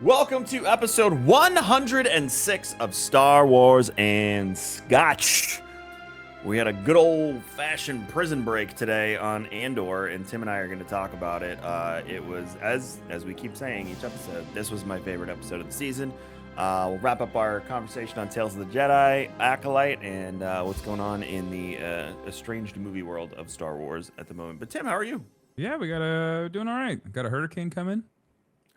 Welcome to episode 106 of Star Wars and Scotch. We had a good old-fashioned prison break today on Andor, and Tim and I are going to talk about it. It was, as we keep saying each episode, this was my favorite episode of the season. We'll wrap up our conversation on Tales of the Jedi, Acolyte, and what's going on in the estranged movie world of Star Wars at the moment. But Tim, how are you? Yeah, we got doing all right. Got a hurricane coming.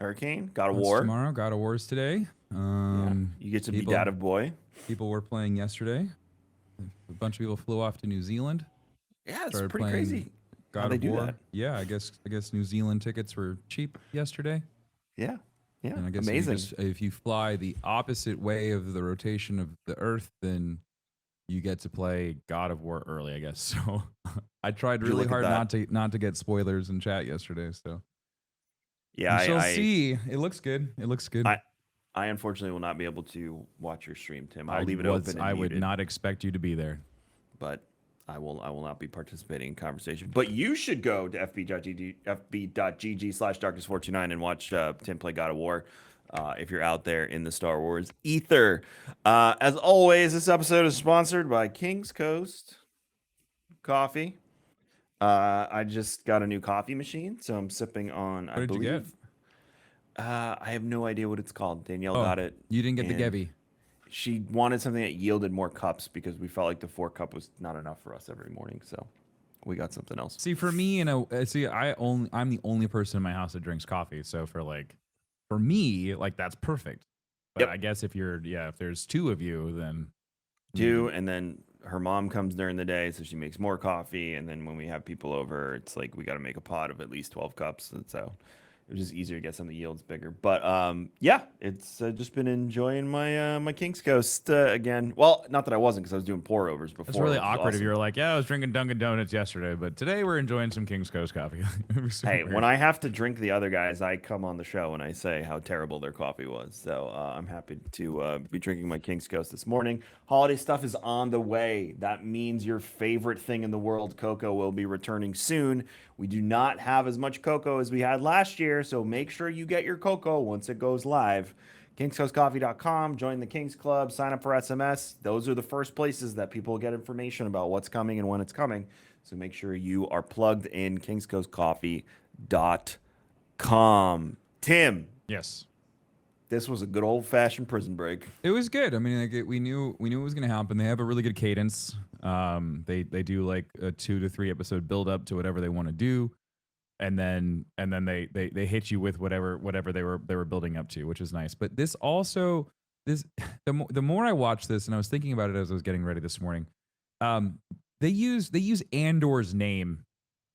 Hurricane, God of That's War. tomorrow. God of War's today. Yeah, you get to be Dad of Boy. People were playing yesterday. A bunch of people flew off to New Zealand. Yeah, it's pretty crazy. God of War. That. Yeah, I guess New Zealand tickets were cheap yesterday. Yeah, and I guess amazing. If you fly the opposite way of the rotation of the Earth, then you get to play God of War early, I guess. So I tried really hard not to get spoilers in chat yesterday. So yeah, we shall see. It looks good. It looks good. I unfortunately will not be able to watch your stream, Tim. I'll leave it open. I would not expect you to be there, but I will not be participating in conversation. But you should go to fb.gg/darkness429 and watch Tim play God of War. If you're out there in the Star Wars ether. As always, this episode is sponsored by King's Coast Coffee. I just got a new coffee machine, so I'm sipping on. What did you get? I have no idea what it's called. Danielle got it. You didn't get the Gevi. She wanted something that yielded more cups because we felt like the 4-cup was not enough for us every morning. So we got something else. See, for me, I'm the only person in my house that drinks coffee. So for me, that's perfect. But yep. I guess if there's two of you, then and then her mom comes during the day, so she makes more coffee. And then when we have people over, it's like we got to make a pot of at least 12 cups. And so it was just easier to get some of the yields bigger. But it's just been enjoying my my King's Coast again. Well, not that I wasn't, because I was doing pour overs before. It's really awkward awesome. If you're like, I was drinking Dunkin' Donuts yesterday, but today we're enjoying some King's Coast coffee. Hey, weird. When I have to drink the other guys, I come on the show and I say how terrible their coffee was. So I'm happy to be drinking my King's Coast this morning. Holiday stuff is on the way. That means your favorite thing in the world, cocoa, will be returning soon. We do not have as much cocoa as we had last year, so make sure you get your cocoa once it goes live. KingsCoastCoffee.com, join the Kings Club, sign up for SMS. Those are the first places that people get information about what's coming and when it's coming. So make sure you are plugged in, KingsCoastCoffee.com. Tim. Yes. This was a good old-fashioned prison break. It was good. I mean, we knew it was going to happen. They have a really good cadence. They do like a 2 to 3 episode build up to whatever they want to do, and then they hit you with whatever they were building up to, which is nice. But the more I watched this, and I was thinking about it as I was getting ready this morning, they use Andor's name,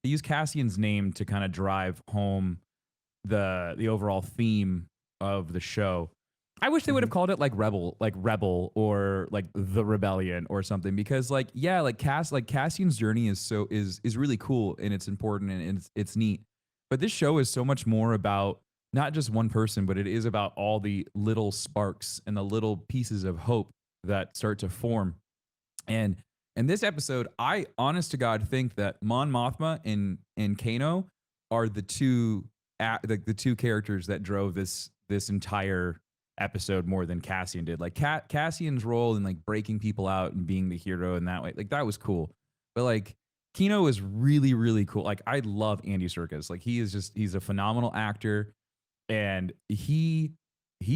they use Cassian's name to kind of drive home the overall theme of the show. I wish they would have called it like Rebel or like The Rebellion or something, because Cassian's journey is really cool and it's important and it's neat. But this show is so much more about not just one person, but it is about all the little sparks and the little pieces of hope that start to form. And in this episode, I honest to God think that Mon Mothma and Kino are the two characters that drove this entire episode more than Cassian did. Like Cassian's role in like breaking people out and being the hero in that way, like that was cool. But like Kino is really, really cool. Like I love Andy Serkis. Like he's a phenomenal actor, and he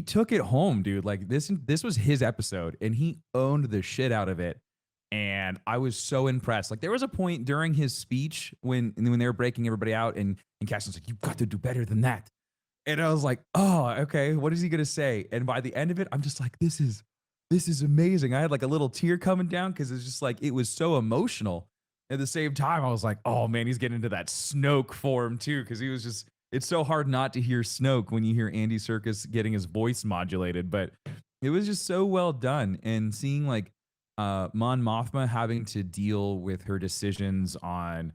took it home, dude. Like this was his episode and he owned the shit out of it. And I was so impressed. Like there was a point during his speech when they were breaking everybody out and Cassian's like, "You've got to do better than that." And I was like, oh, okay, what is he gonna say? And by the end of it, I'm just like, this is amazing. I had like a little tear coming down because it's just like, it was so emotional. At the same time, I was like, oh man, he's getting into that Snoke form too, because it's so hard not to hear Snoke when you hear Andy Serkis getting his voice modulated. But it was just so well done. And seeing like Mon Mothma having to deal with her decisions on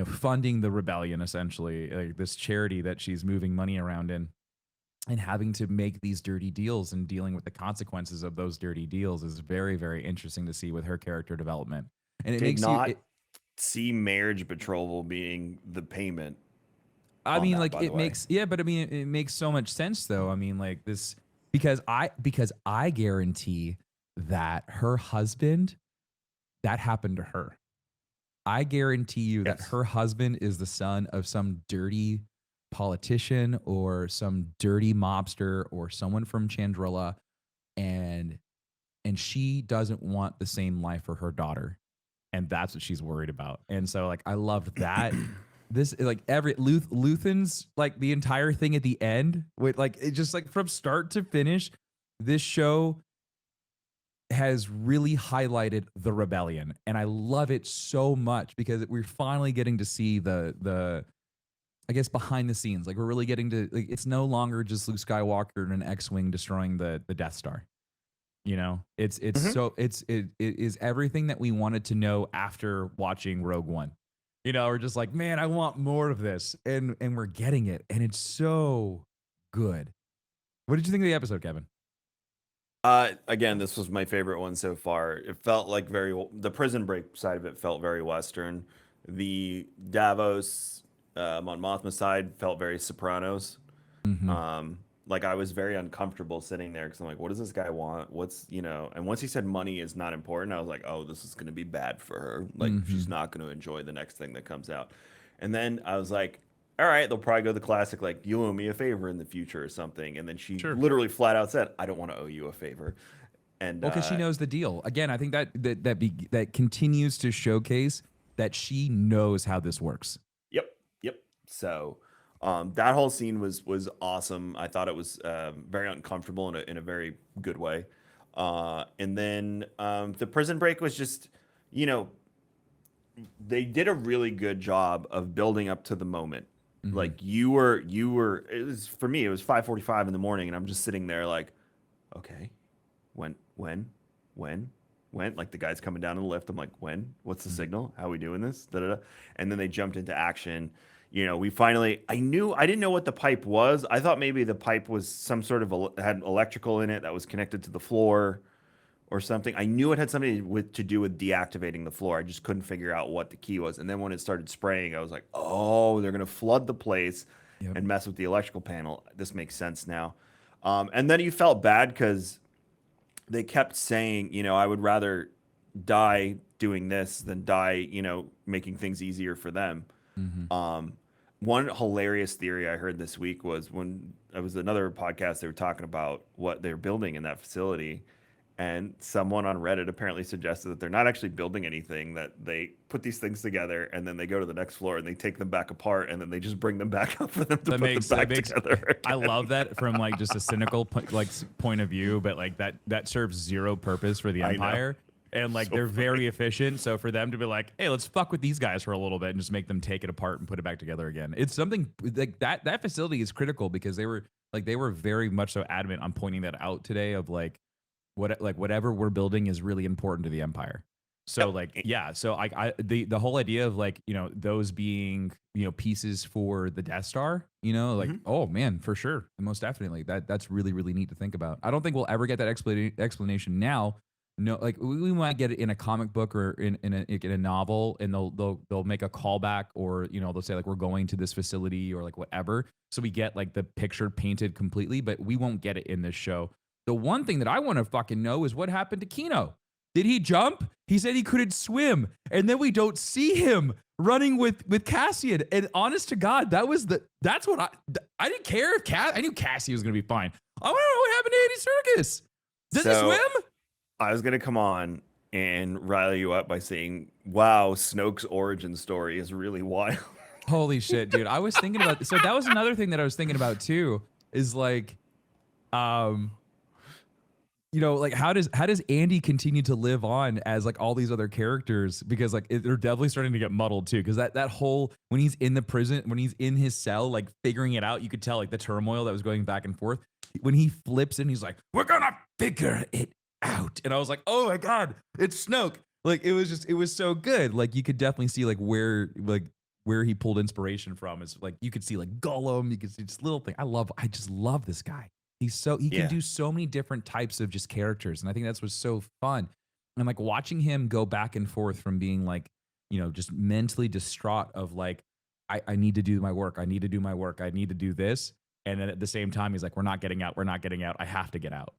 funding the rebellion, essentially, like this charity that she's moving money around in, and having to make these dirty deals and dealing with the consequences of those dirty deals is very, very interesting to see with her character development. And it makes see marriage betrothal being the payment. I on mean, that, like by the it way. makes but I mean, it makes so much sense though. I mean, like this because I guarantee that her husband that happened to her. I guarantee you that Yes. her husband is the son of some dirty politician or some dirty mobster or someone from Chandrilla, and she doesn't want the same life for her daughter, and that's what she's worried about. And so like I loved that. This like every Luthen's like the entire thing at the end with like it just like from start to finish, this show has really highlighted the rebellion, and I love it so much because we're finally getting to see the I guess behind the scenes. Like we're really getting to like it's no longer just Luke Skywalker in an X-wing destroying the Death Star. You know, it's Mhm. so it is everything that we wanted to know after watching Rogue One. You know, we're just like, man, I want more of this, and we're getting it, and it's so good. What did you think of the episode, Kevin? Again, this was my favorite one so far. It felt like the prison break side of it felt very Western. The Davos Mon Mothma side felt very Sopranos. Mm-hmm. Like I was very uncomfortable sitting there because I'm like, what does this guy want? What's, you know? And once he said money is not important, I was like, oh, this is going to be bad for her. Like Mm-hmm. she's not going to enjoy the next thing that comes out. And then I was like, all right, they'll probably go the classic, like, you owe me a favor in the future or something. And then she Sure. literally flat out said, I don't want to owe you a favor. And Well, because she knows the deal. Again, I think that continues to showcase that she knows how this works. yep, yep. So that whole scene was awesome. I thought it was very uncomfortable in a very good way. And then the prison break was just, you know, they did a really good job of building up to the moment. Mm-hmm. Like you were. It was for me. It was 5:45 in the morning, and I'm just sitting there like, okay, when, when, when? Like the guy's coming down in the lift. I'm like, when? What's the signal? How are we doing this? Da, da, da. And then they jumped into action. You know, we finally. I didn't know what the pipe was. I thought maybe the pipe was some sort of had electrical in it that was connected to the floor or something. I knew it had something to do with deactivating the floor. I just couldn't figure out what the key was. And then when it started spraying, I was like, oh, they're gonna flood the place Yep. and mess with the electrical panel. This makes sense now. And then you felt bad because they kept saying, you know, I would rather die doing this than die, you know, making things easier for them. Mm-hmm. Um, One hilarious theory I heard this week was when it was another podcast, they were talking about what they're building in that facility. And someone on Reddit apparently suggested that they're not actually building anything, that they put these things together and then they go to the next floor and they take them back apart and then they just bring them back up for them to put them That back makes together I again. love that from like just a cynical point of view, but like that serves zero purpose for the I know. empire. And like So they're funny. very efficient. So for them to be like, hey, let's fuck with these guys for a little bit and just make them take it apart and put it back together again. It's something like that facility is critical because they were very much so adamant on pointing that out today of whatever we're building is really important to the empire. So like Yep. yeah, so the whole idea of like, you know, those being, you know, pieces for the Death Star, you know, like Mhm. oh man, for sure. Most definitely. That's really really neat to think about. I don't think we'll ever get that explanation now. No, like we might get it in a comic book or in a novel, and they'll make a callback, or you know they'll say like we're going to this facility or like whatever, so we get like the picture painted completely, but we won't get it in this show. The one thing that I want to fucking know is what happened to Kino. Did he jump? He said he couldn't swim, and then we don't see him running with Cassian. And honest to God, that's what I didn't care if I knew Cassian was gonna be fine. I want to know what happened to Andy Serkis. Does he So swim? I was gonna come on and rile you up by saying, "Wow, Snoke's origin story is really wild." Holy shit, dude. I was thinking about so that was another thing that I was thinking about too, is like um you know, like how does Andy continue to live on as like all these other characters, because like they're definitely starting to get muddled too, because that whole when he's in the prison, when he's in his cell like figuring it out, you could tell like the turmoil that was going back and forth when he flips and he's like, we're gonna figure it out, and I was like, oh my god, it's Snoke. Like it was so good. Like you could definitely see like where he pulled inspiration from. Is like you could see like Gollum, you could see just little thing. I just love this guy. He can Yeah. do so many different types of just characters, and I think that's what's so fun. And like watching him go back and forth from being like, you know, just mentally distraught of like I need to do my work. I need to do my work. I need to do this. And then at the same time, he's like, we're not getting out. We're not getting out. I have to get out.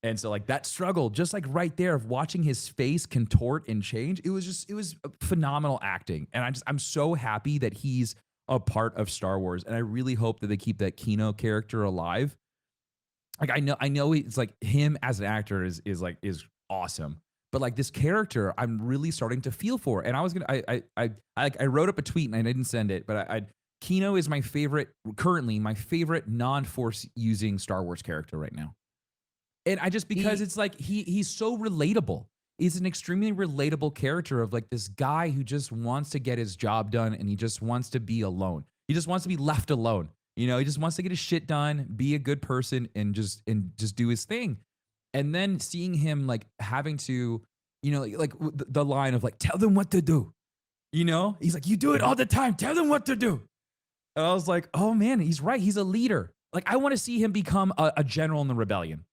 And so like that struggle, just like right there of watching his face contort and change, it was phenomenal acting. And I'm so happy that he's a part of Star Wars. And I really hope that they keep that Kino character alive. Like I know it's like him as an actor is awesome. But like this character, I'm really starting to feel for. And I was gonna I wrote up a tweet and I didn't send it, but Kino is currently my favorite non-force using Star Wars character right now. And I just because it's like he's so relatable. He's an extremely relatable character of like this guy who just wants to get his job done and he just wants to be alone. He just wants to be left alone. You know, he just wants to get his shit done, be a good person and just do his thing. And then seeing him like having to, you know, like the line of like, tell them what to do. You know, he's like, you do it all the time. Tell them what to do. And I was like, oh man, he's right. He's a leader. Like I want to see him become a general in the rebellion.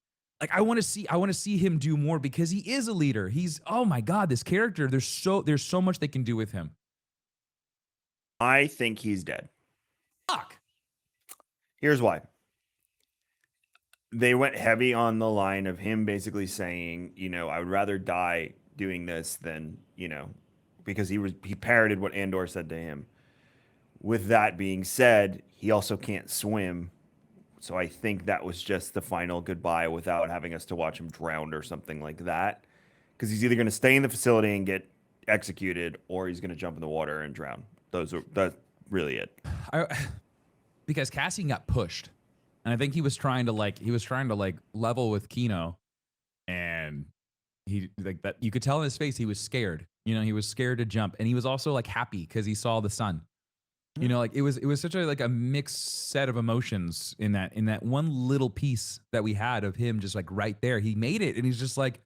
Like I want to see him do more because he is a leader. He's, oh my God, this character, there's so much they can do with him. I think he's dead. Fuck. Here's why. They went heavy on the line of him basically saying, you know, I would rather die doing this than, you know, because he parroted what Andor said to him. With that being said, he also can't swim. So I think that was just the final goodbye without having us to watch him drown or something like that. Because he's either going to stay in the facility and get executed or he's going to jump in the water and drown. That's really it. Because Cassian got pushed. And I think he was trying to level with Kino, and he like that you could tell in his face he was scared. You know, he was scared to jump, and he was also like happy because he saw the sun. You know, like it was such a mixed set of emotions in that one little piece that we had of him just like right there. He made it, and he's just like,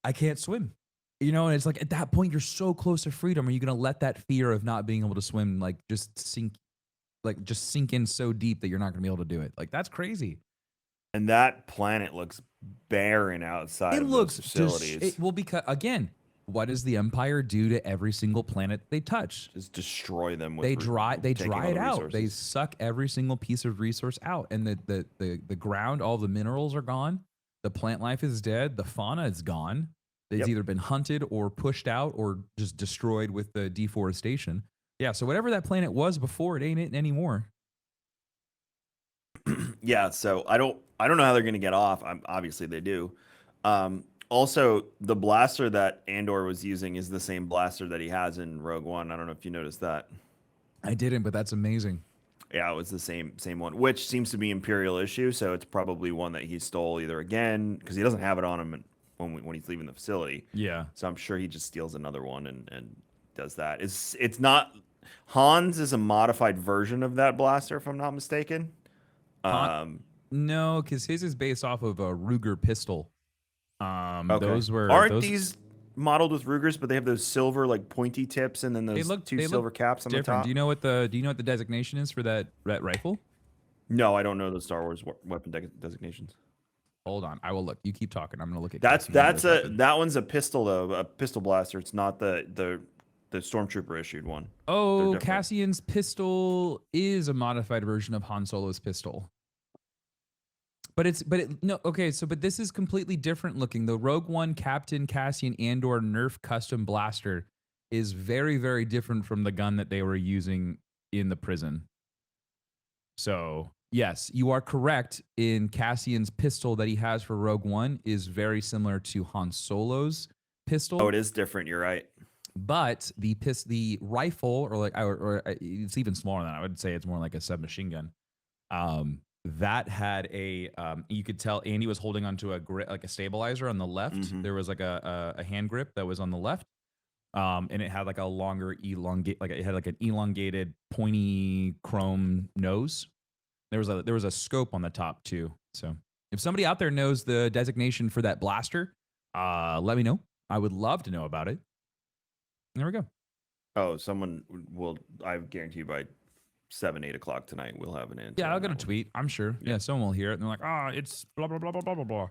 I can't swim. You know, and it's like at that point you're so close to freedom. Are you gonna let that fear of not being able to swim like just sink in so deep that you're not going to be able to do it? Like that's crazy. And that planet looks barren outside of those facilities. Because again, what does the Empire do to every single planet they touch? Just destroy them. They dry it out. They suck every single piece of resource out, and the ground, all the minerals are gone. The plant life is dead. The fauna is gone. It's either been hunted or pushed out or just destroyed with the deforestation. Yeah, so whatever that planet was before, it ain't it anymore. Yeah, so I don't know how they're going to get off. Obviously they do. Also, the blaster that Andor was using is the same blaster that he has in Rogue One. I don't know if you noticed that. I didn't, but that's amazing. Yeah, it was the same one, which seems to be Imperial issue, so it's probably one that he stole either again, because he doesn't have it on him when he's leaving the facility. Yeah. So I'm sure he just steals another one and does that. It's not... Han's is a modified version of that blaster, if I'm not mistaken. No, because his is based off of a Ruger pistol. Okay. Aren't these modeled with Rugers, but they have those silver like pointy tips and then those two silver caps on the top? Do you know what the designation is for that rifle? No, I don't know the Star Wars weapon designations. Hold on, I will look. You keep talking. I'm gonna look at that one's a pistol though, a pistol blaster. It's not the Stormtrooper issued one. Oh, Cassian's pistol is a modified version of Han Solo's pistol. But this is completely different looking. The Rogue One Captain Cassian Andor Nerf custom blaster is very, very different from the gun that they were using in the prison. So yes, you are correct. In Cassian's pistol that he has for Rogue One is very similar to Han Solo's pistol. Oh, it is different. You're right. But the rifle, or it's even smaller than that. I would say it's more like a submachine gun. That had you could tell Andy was holding onto a grip, like a stabilizer on the left. Mm-hmm. There was like a hand grip that was on the left, and it had like a longer it had like an elongated pointy chrome nose. There was a scope on the top too. So if somebody out there knows the designation for that blaster, let me know. I would love to know about it. There we go. Oh, someone will. I guarantee you by 7-8 o'clock tonight we'll have an answer. Yeah, I'll get a tweet. I'm sure. Yeah, someone will hear it and they're like, it's blah blah blah blah blah blah blah.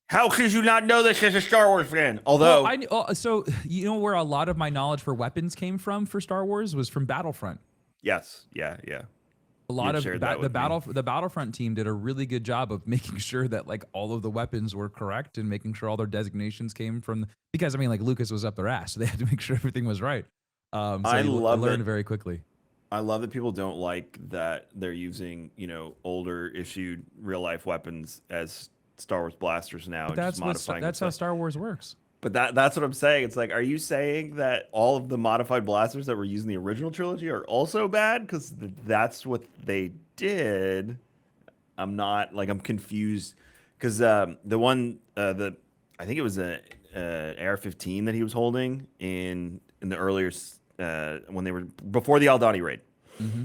How could you not know this as a Star Wars fan? Although, so you know where a lot of my knowledge for weapons came from for Star Wars was from Battlefront. Yes. Yeah. Yeah. A You lot had of shared that the with me. Battlefront team did a really good job of making sure that like all of the weapons were correct and making sure all their designations came from because I mean like Lucas was up their ass, so they had to make sure everything was right. So I you love learned that. very quickly. I love that people don't like that they're using, older issued real life weapons as Star Wars blasters now But and just modifying that's what's how that. Star Wars works. But that's what I'm saying. It's like, are you saying that all of the modified blasters that were used in the original trilogy are also bad? Because that's what they did. I'm not like I'm confused because the one the I think it was a AR-15 that he was holding in the earlier when they were before the Aldani raid Mm-hmm.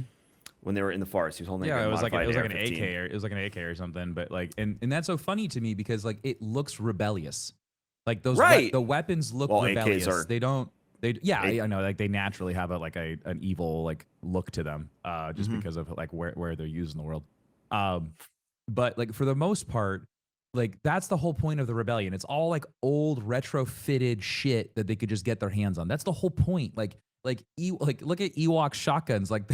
when they were in the forest. He was holding like Yeah, a it modified was like an AK AR-15. or it was like an AK or something. But like, and that's so funny to me because like it looks rebellious. Like Right. the weapons look Well, AKs rebellious. are They don't. They yeah, A- I know. Like they naturally have a like a an evil like look to them. Just mhm. because of like where they're used in the world. Um, but like for the most part, like that's the whole point of the rebellion. It's all like old retrofitted shit that they could just get their hands on. That's the whole point. Like look at Ewok shotguns. Like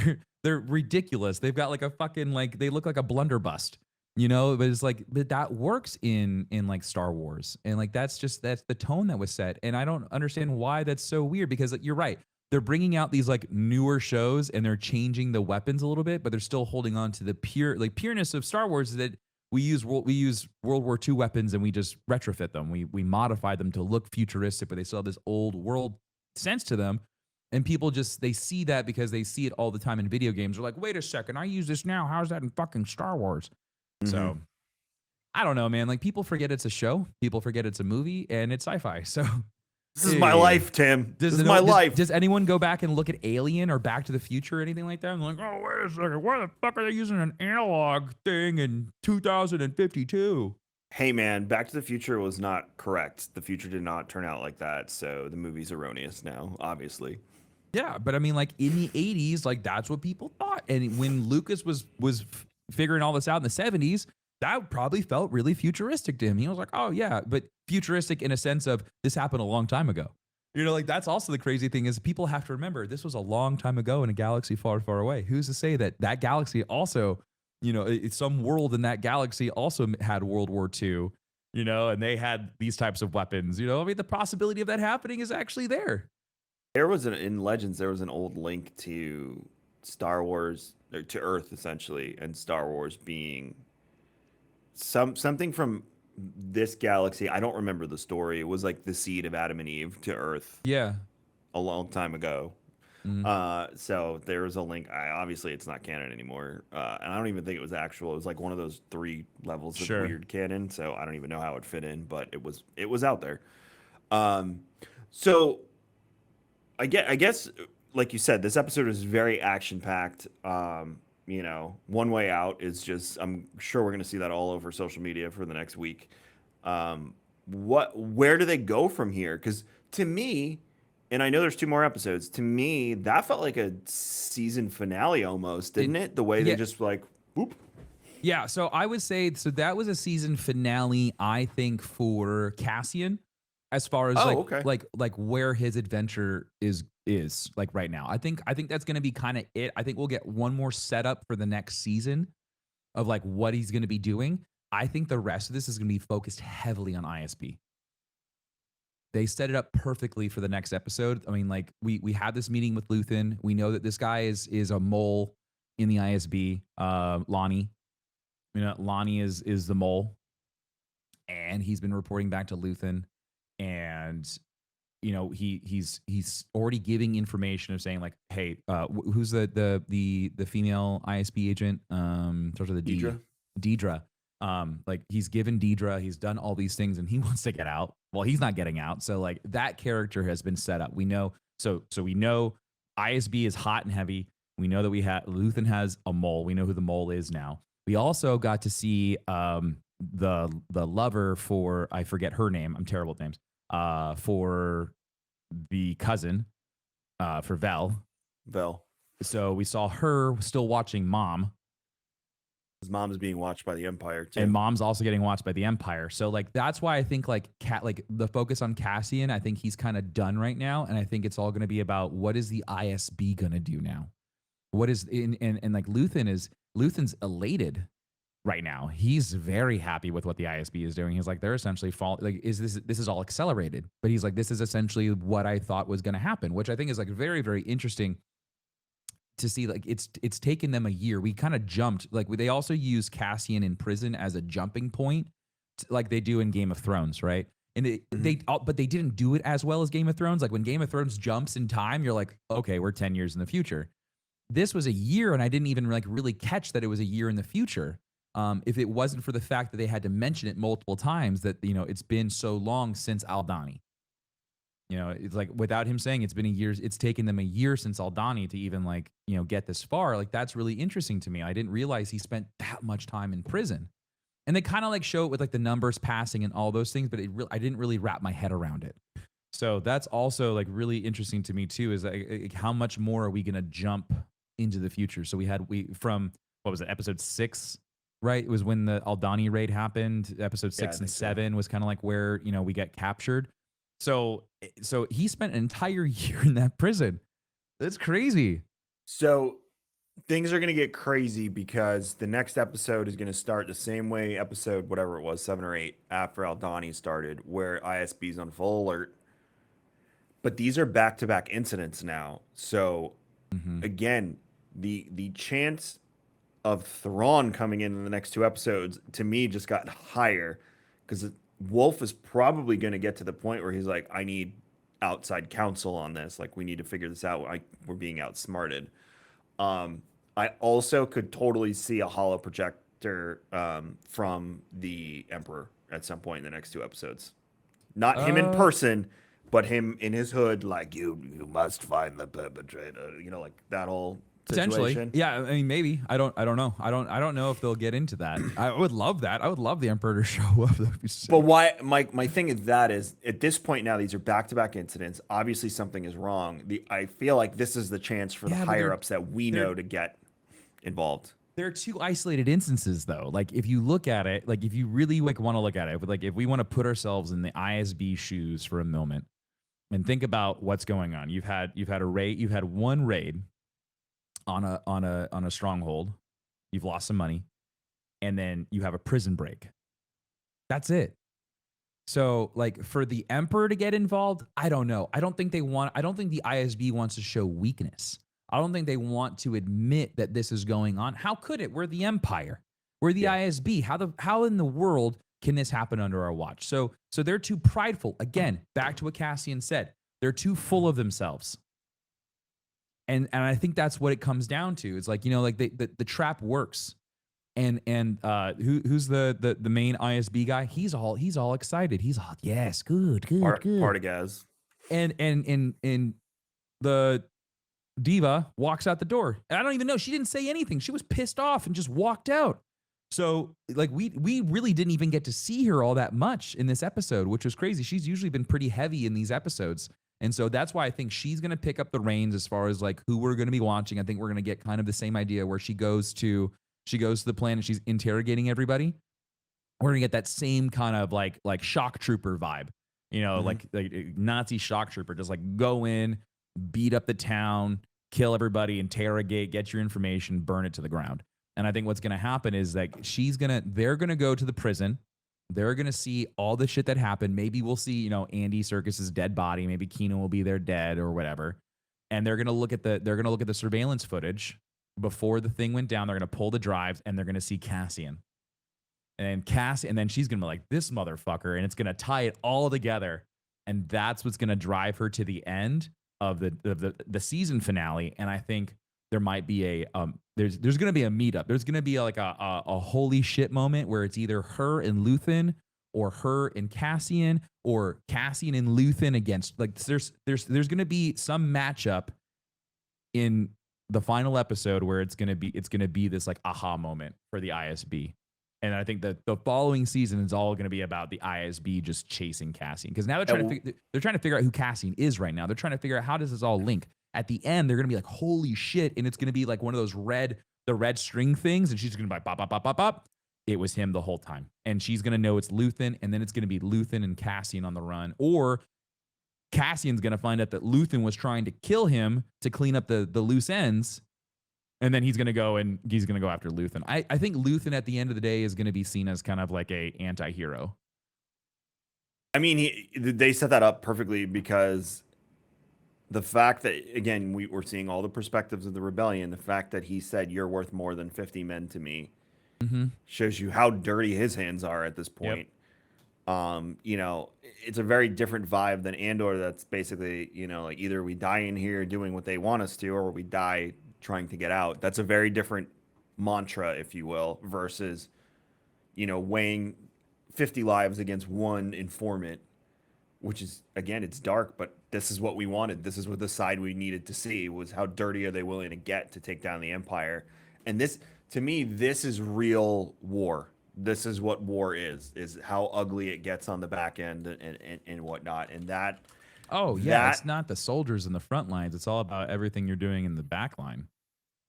they're ridiculous. They've got like a fucking like they look like a blunderbuss. You know, but it's like but that works in like Star Wars. And like that's the tone that was set. And I don't understand why that's so weird because like, you're right. They're bringing out these like newer shows and they're changing the weapons a little bit, but they're still holding on to the pureness of Star Wars that we use World War II weapons and we just retrofit them. We modify them to look futuristic, but they still have this old world sense to them. And people just they see that because they see it all the time in video games. They're like, wait a second, I use this now. How's that in fucking Star Wars? So Mhm. I don't know, man. Like people forget it's a show, people forget it's a movie, and it's sci-fi. So This is my eh, life, Tim. This is my does life. anyone go back and look at Alien or Back to the Future or anything like that? I'm like, oh wait a second, why the fuck are they using an analog thing in 2052? Hey man, Back to the Future was not correct. The future did not turn out like that, so the movie's erroneous now, obviously. Yeah, but I mean, like in the 80s, like that's what people thought. And when Lucas was figuring all this out in the 70s, that probably felt really futuristic to him. He was like, oh yeah, but futuristic in a sense of this happened a long time ago. You know, like that's also the crazy thing is people have to remember this was a long time ago in a galaxy far, far away. Who's to say that that galaxy also, you know, it's some world in that galaxy also had World War II, you know, and they had these types of weapons. You know, I mean, the possibility of that happening is actually there. There was in Legends there was an old link to Star Wars or to Earth essentially, and Star Wars being something from this galaxy. I don't remember the story. It was like the seed of Adam and Eve to Earth Yeah. a long time ago. Mm, So there was a link. Obviously, it's not canon anymore, and I don't even think it was actual. It was like one of those three levels of sure. weird canon. So I don't even know how it fit in, but it was out there. Um, so I guess, like you said, this episode is very action packed. One Way Out is just. I'm sure we're gonna see that all over social media for the next week. Where do they go from here? Because to me, and I know there's two more episodes. To me, that felt like a season finale almost, It didn't it? The way they yeah, just like, whoop. yeah, so I would say so that was a season finale I think for Cassian as far as Oh, okay. like where his adventure is like right now. I think that's going to be kind of it. I think we'll get one more setup for the next season of like what he's going to be doing. I think the rest of this is going to be focused heavily on ISB. They set it up perfectly for the next episode. I mean, like we had this meeting with Luthen. We know that this guy is a mole in the ISB. Lonnie, you know, Lonnie is the mole, and he's been reporting back to Luthen, and you know he's already giving information of saying like, hey, who's the female ISB agent? Starts with a D. Idra. Deidre. Like he's given Deidre, he's done all these things, and he wants to get out. Well, he's not getting out, so like that character has been set up. We know, so we know ISB is hot and heavy. We know that we have Luthen has a mole. We know who the mole is now. We also got to see the lover for I forget her name. I'm terrible at names. For the cousin, for Vel. Vel. So we saw her still watching mom, His mom's being watched by the Empire and too. mom's also getting watched by the Empire. So like that's why I think like like the focus on Cassian, I think he's kind of done right now, and I think it's all going to be about what is the ISB going to do now. what is and like Luthen's elated right now. He's very happy with what the ISB is doing. He's like, they're essentially this is all accelerated. But he's like, this is essentially what I thought was going to happen, which I think is like very, very interesting to see. Like it's taken them a year. We kind of jumped. Like they also use Cassian in prison as a jumping point, like they do in Game of Thrones, right? And but they didn't do it as well as Game of Thrones. Like when Game of Thrones jumps in time, you're like, okay, we're 10 years in the future. This was a year, and I didn't even like really catch that it was a year in the future. If it wasn't for the fact that they had to mention it multiple times, that it's been so long since Aldhani. It's like without him saying it's been a year, it's taken them a year since Aldhani to even like get this far. Like that's really interesting to me. I didn't realize he spent that much time in prison, and they kind of like show it with like the numbers passing and all those things, but I didn't really wrap my head around it. So that's also like really interesting to me too. Is like how much more are we gonna jump into the future? So we from what was it, episode 6? Right, it was when the Aldhani raid happened. Episode 6 and 7 was kind of like where we get captured. So he spent an entire year in that prison. That's crazy. So things are going to get crazy because the next episode is going to start the same way episode whatever it was 7 or 8 after Aldhani started, where ISB's on full alert. But these are back-to-back incidents now. So again, the chance of Thrawn coming in the next 2 episodes, to me, just got higher, because Wolf is probably going to get to the point where he's like, I need outside counsel on this. Like, we need to figure this out. We're being outsmarted. I also could totally see a holo projector from the Emperor at some point in the next 2 episodes. Not him in person, but him in his hood, like, you must find the perpetrator. Like that whole potentially situation. Yeah, I mean, maybe. I don't know. I don't know if they'll get into that. I would love that. I would love the Emperor to show up. But why my thing is that is at this point now, these are back-to-back incidents. Obviously something is wrong. I feel like this is the chance for the higher ups that we know to get involved. There are 2 isolated instances though. Like if you look at it, like if you really like want to look at it, but like if we want to put ourselves in the ISB shoes for a moment and think about what's going on. You've had a raid, you've had one raid on a stronghold, you've lost some money, and then you have a prison break. That's it. So like for the Emperor to get involved, I don't know. I don't think the ISB wants to show weakness. I don't think they want to admit that this is going on. How could it? We're the Empire. We're the ISB. How in the world can this happen under our watch? So they're too prideful. Again, back to what Cassian said. They're too full of themselves. And I think that's what it comes down to. It's like, like the trap works. And who's the main ISB guy? He's all excited. He's all, yes, good. Partagaz. And the diva walks out the door. And I don't even know. She didn't say anything. She was pissed off and just walked out. So like we really didn't even get to see her all that much in this episode, which was crazy. She's usually been pretty heavy in these episodes. And so that's why I think she's going to pick up the reins as far as like who we're going to be watching. I think we're going to get kind of the same idea where she goes to the planet, she's interrogating everybody. We're going to get that same kind of like shock trooper vibe, like Nazi shock trooper, just like go in, beat up the town, kill everybody, interrogate, get your information, burn it to the ground. And I think what's going to happen is like they're going to go to the prison. They're going to see all the shit that happened. Maybe we'll see, Andy Serkis's dead body. Maybe Kino will be there dead or whatever. And they're going to look at the surveillance footage before the thing went down. They're going to pull the drives and they're going to see Cassian. And then she's going to be like, this motherfucker. And it's going to tie it all together. And that's what's going to drive her to the end of the season finale. And I think there might be there's going to be a meetup. There's going to be like a holy shit moment where it's either her and Luthen or her and Cassian or Cassian and Luthen against, like there's going to be some matchup in the final episode where it's going to be this like aha moment for the ISB. And I think that the following season is all going to be about the ISB just chasing Cassian, because now they're trying to figure out who Cassian is right now. They're trying to figure out how does this all link. At the end, they're going to be like, holy shit. And it's going to be like one of those red string things. And she's going to be like, bop, bop, bop, bop, bop. It was him the whole time. And she's going to know it's Luthen. And then it's going to be Luthen and Cassian on the run. Or Cassian's going to find out that Luthen was trying to kill him to clean up the loose ends. And then he's gonna go after Luthen. I think Luthen at the end of the day is gonna be seen as kind of like a anti-hero. I mean, they set that up perfectly because the fact that, again, we're seeing all the perspectives of the rebellion. The fact that he said, "You're worth more than 50 men to me," Mm-hmm. shows you how dirty his hands are at this Yep. point. You know, it's a very different vibe than Andor. That's basically, you know, like either we die in here doing what they want us to, or we die trying to get out. That's a very different mantra, if you will, versus, you know, weighing 50 lives against one informant, which is, again, it's dark, but this is what we wanted. This is what the side we needed to see, was how dirty are they willing to get to take down the Empire. And this, to me, this is real war. This is what war is how ugly it gets on the back end and whatnot. And Oh yeah, that it's not the soldiers in the front lines. It's all about everything you're doing in the back line.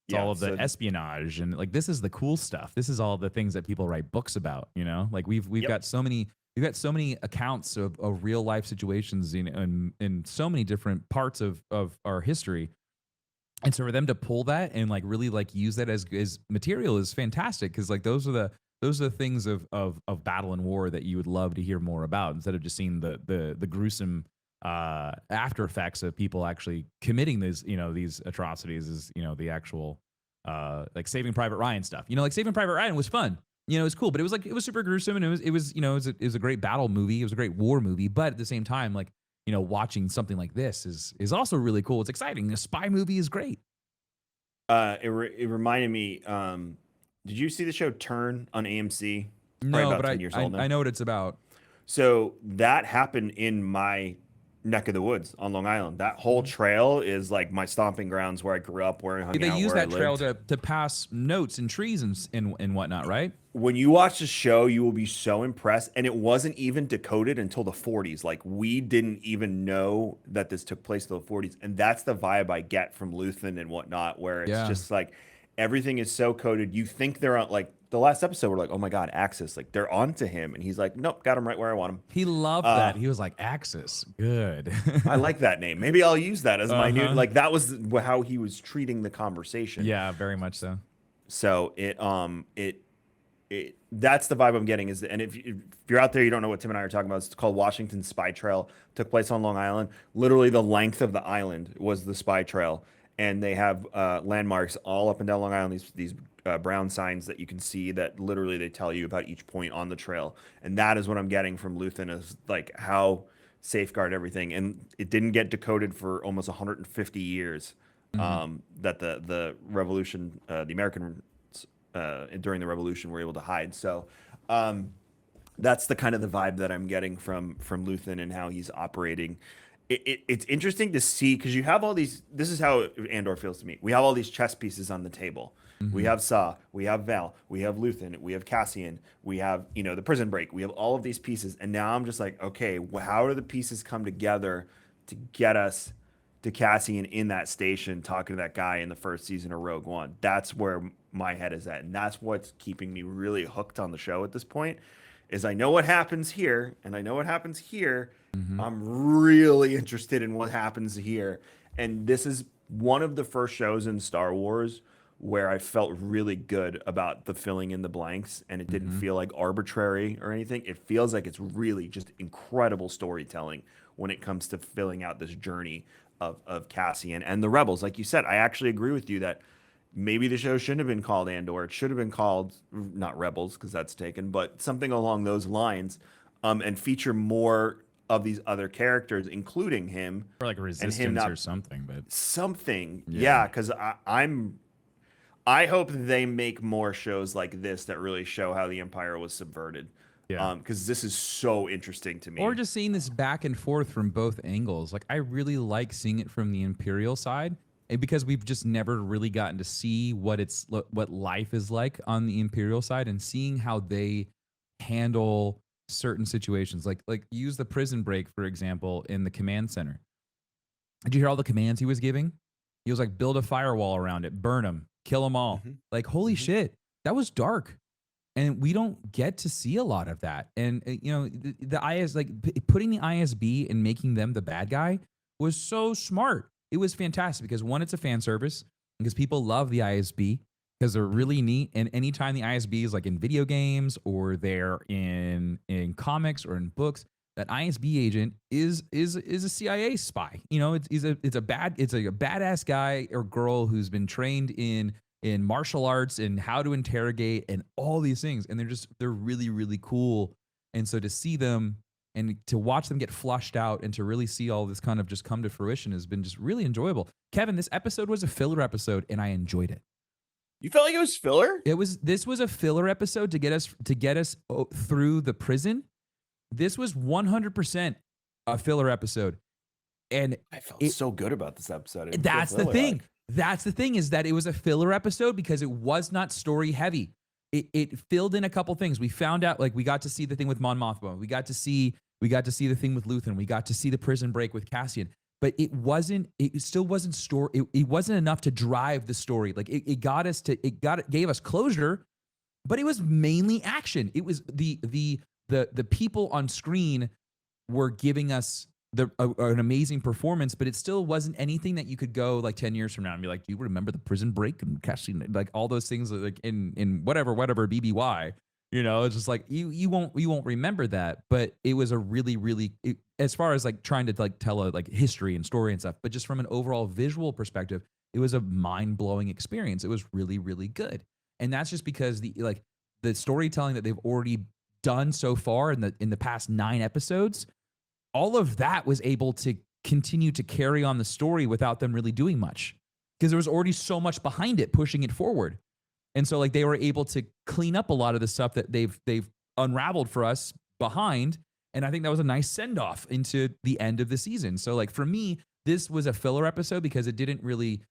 It's yeah, all of the so espionage and like this is the cool stuff. This is all the things that people write books about. You know, like we've yep. got so many accounts of real life situations in so many different parts of our history. And so for them to pull that and like really like use that as material is fantastic because like those are the things of battle and war that you would love to hear more about instead of just seeing the gruesome after effects of people actually committing these atrocities is the actual like Saving Private Ryan stuff. Like Saving Private Ryan was fun. It was cool, but it was super gruesome and it was a great battle movie. It was a great war movie, but at the same time, like watching something like this is also really cool. It's exciting. A spy movie is great. It reminded me. Did you see the show Turn on AMC? It's probably No, about but 10 years old now. I know what it's about. So that happened in my neck of the woods on Long Island. That whole trail is like my stomping grounds where I grew up, where I hung They out, use where that I trail lived. to pass notes and trees and whatnot, right? When you watch the show, you will be so impressed. And it wasn't even decoded until the 40s. Like, we didn't even know that this took place till the 40s. And that's the vibe I get from Luthen and whatnot, where it's Yeah. just like everything is so coded. You think they're on, like, the last episode, we're like, oh my God, Axis. Like, they're on to him. And he's like, nope, got him right where I want him. He loved Uh, that. He was like, Axis, good. I like that name. Maybe I'll use that as my new, Uh-huh. like, that was how he was treating the conversation. Yeah, very much so. So that's the vibe I'm getting is, and if you're out there, you don't know what Tim and I are talking about. It's called Washington Spy Trail. Took place on Long Island. Literally, the length of the island was the spy trail, and they have landmarks all up and down Long Island. These brown signs that you can see that literally they tell you about each point on the trail, and that is what I'm getting from Luthen is like how safeguard everything, and it didn't get decoded for almost 150 years. Hmm. That the revolution, the American during the revolution were able to hide. So that's the kind of the vibe that I'm getting from Luthen and how he's operating. It's interesting to see because you have all these. This is how Andor feels to me. We have all these chess pieces on the table. We Hmm. have Saw, we have Val, we have Luthen, we have Cassian, we have the prison break. We have all of these pieces, and now I'm just like, okay, how do the pieces come together to get us to Cassian in that station talking to that guy in the first season of Rogue One? That's where my head is at, and that's what's keeping me really hooked on the show at this point. Is I know what happens here, and I know what happens here. Hmm. I'm really interested in what happens here, and this is one of the first shows in Star Wars where I felt really good about the filling in the blanks, and it didn't Hmm. feel like arbitrary or anything. It feels like it's really just incredible storytelling when it comes to filling out this journey of Cassian and the rebels. Like you said, I actually agree with you that maybe the show shouldn't have been called Andor. It should have been called not Rebels because that's taken, but something along those lines, and feature more of these other characters, including him, Or like and him resistance or not something, but something. yeah. Yeah, because I hope they make more shows like this that really show how the Empire was subverted. Yeah. Because this is so interesting to Or me. just seeing this back and forth from both angles. Like I really like seeing it from the Imperial side, and because we've just never really gotten to see what life is like on the Imperial side, and seeing how they handle certain situations. Like use the prison break for example in the command center. Did you hear all the commands he was giving? He was like, build a firewall around it, burn them, kill them all. Hmm. Like holy Hmm. shit, that was dark, and we don't get to see a lot of that. And the IS putting the ISB and making them the bad guy was so smart. It was fantastic because one, it's a fan service. because people love the ISB because they're really neat. And anytime the ISB is like in video games or they're in comics or in books, that ISB agent is a CIA spy. You know, it's a badass guy or girl who's been trained in martial arts and how to interrogate and all these things. And they're really, really cool. And so to see them and to watch them get flushed out and to really see all this kind of just come to fruition has been just really enjoyable. Kevin, this episode was a filler episode and I enjoyed it. You felt like it was filler? This was a filler episode to get us through the prison. This was 100% a filler episode. And I felt so good about this episode. That's the thing. That's the thing, is that it was a filler episode because it was not story heavy. It filled in a couple things. We found out, like, we got to see the thing with Mon Mothma. We got to see the thing with Luthen. We got to see the prison break with Cassian. But it still wasn't story. It wasn't enough to drive the story. Like it gave us closure, but it was mainly action. It was the people on screen were giving us an amazing performance, but it still wasn't anything that you could go like 10 years from now and be like, do you remember the prison break and Cassian, like all those things, like in whatever BBY, you know? It's just like you won't remember that. But it was a really as far as like trying to like tell a like history and story and stuff, but just from an overall visual perspective, it was a mind-blowing experience. It was really good. And that's just because the storytelling that they've already done so far in the past 9 episodes, all of that was able to continue to carry on the story without them really doing much, because there was already so much behind it pushing it forward. And so like they were able to clean up a lot of the stuff that they've unraveled for us behind. And I think that was a nice send off into the end of the season. So like for me, this was a filler episode because it didn't really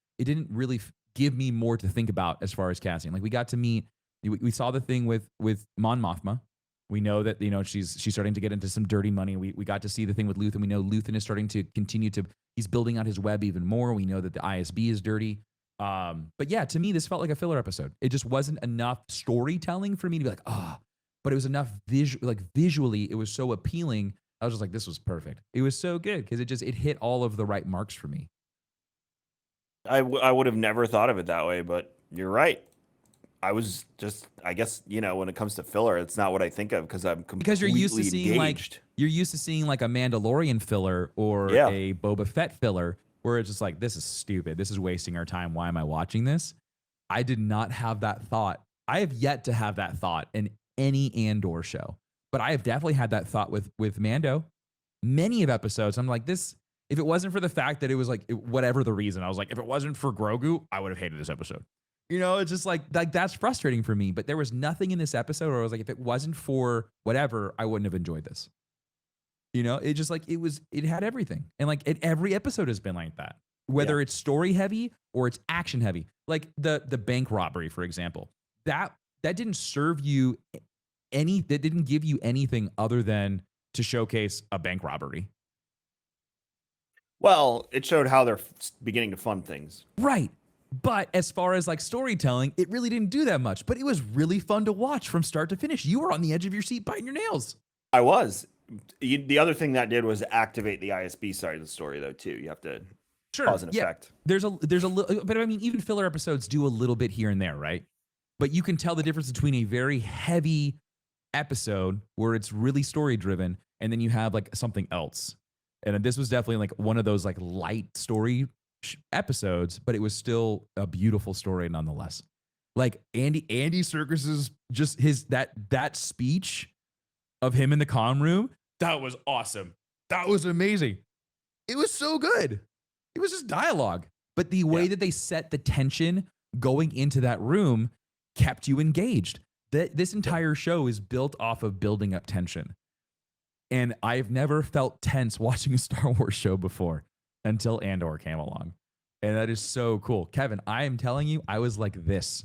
give me more to think about as far as Cassian. Like we got to meet, we saw the thing with Mon Mothma. We know that, you know, she's starting to get into some dirty money. We got to see the thing with Luthen. We know Luthen is starting to he's building out his web even more. We know that the ISB is dirty. But yeah, to me, this felt like a filler episode. It just wasn't enough storytelling for me to be like, but it was enough visually, it was so appealing. I was just like, this was perfect. It was so good because it hit all of the right marks for me. I would have never thought of it that way, but you're right. I was just, I guess, you know, when it comes to filler, it's not what I think of because I'm completely you're used to seeing engaged. like a Mandalorian filler or a Boba Fett filler where it's just like, this is stupid. This is wasting our time. Why am I watching this? I did not have that thought. I have yet to have that thought in any Andor show, but I have definitely had that thought with Mando. Many of episodes, I'm like, this, if it wasn't for the fact that it was like, whatever the reason, I was like, if it wasn't for Grogu, I would have hated this episode. You know, it's just like that's frustrating for me. But there was nothing in this episode where I was like, if it wasn't for whatever, I wouldn't have enjoyed this. You know, it just like it had everything. And like every episode has been like that, whether it's story heavy or it's action heavy. Like the bank robbery, for example, that didn't serve you that didn't give you anything other than to showcase a bank robbery. Well, it showed how they're beginning to fund things. Right. But as far as like storytelling, it really didn't do that much. But it was really fun to watch from start to finish. You were on the edge of your seat biting your nails. I was. The other thing that did was activate the ISB side of the story, though, too. You have to cause an effect. There's a little, but I mean, even filler episodes do a little bit here and there, right? But you can tell the difference between a very heavy episode where it's really story driven, and then you have like something else. And this was definitely like one of those like light story episodes, but it was still a beautiful story nonetheless. Like Andy Serkis's just that speech of him in the comm room, that was awesome. That was amazing. It was so good. It was just dialogue, but the way that they set the tension going into that room kept you engaged. This entire show is built off of building up tension. And I've never felt tense watching a Star Wars show before until Andor came along. And that is so cool. Kevin, I am telling you, I was like this.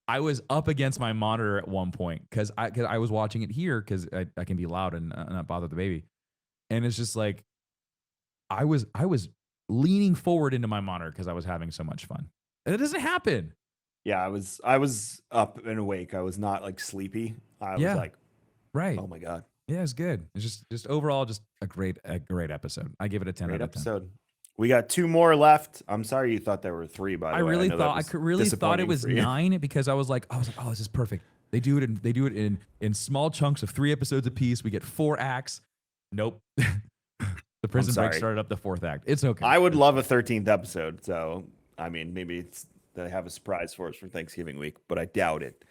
I was up against my monitor at one point because I was watching it here because I can be loud and not bother the baby. And it's just like, I was leaning forward into my monitor because I was having so much fun. And it doesn't happen. Yeah, I was up and awake. I was not like sleepy. I was like, right. Oh my God. Yeah, it's good. It's just overall just a great episode. I give it a 10 great out of 10. episode. We got 2 more left. I'm sorry you thought there were 3, by I the way. I really know that thought was really thought it disappointing was for you. 9 because I was like, oh, this is perfect. They do it in small chunks of 3 episodes apiece. We get 4 acts. Nope. The I'm prison break sorry. started up the 4th act. It's okay. I would It's love fine. a 13th episode. So, I mean, maybe it's they have a surprise for us for Thanksgiving week, but I doubt it.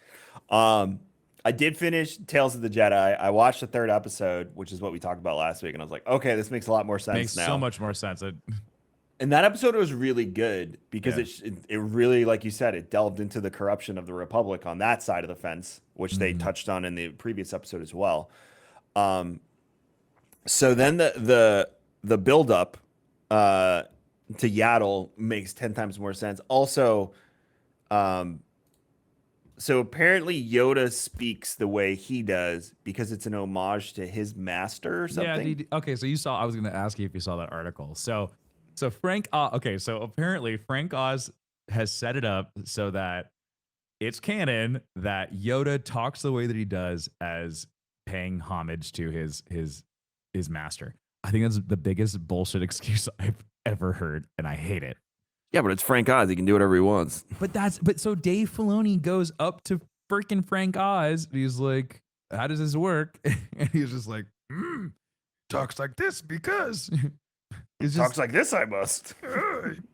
Um, I did finish Tales of the Jedi. I watched the 3rd episode, which is what we talked about last week, and I was like, okay, this makes a lot more Makes sense so now. much more sense. And that episode was really good because Yeah. it really, like you said, it delved into the corruption of the Republic on that side of the fence, which they Mhm. touched on in the previous episode as well. Um, so then the build up uh, to Yaddle makes 10 times more sense. Also, um, so apparently Yoda speaks the way he does because it's an homage to his master or Yeah, something. okay, so you saw I was going to ask you if you saw that article. So Frank okay, so apparently Frank Oz has set it up so that it's canon that Yoda talks the way that he does as paying homage to his master. I think that's the biggest bullshit excuse I've ever heard, and I hate it. Yeah, but it's Frank Oz. He can do whatever he wants. But so Dave Filoni goes up to freaking Frank Oz. And he's like, "How does this work?" And he's just like, "Talks like this because it's Talks just like this, I must.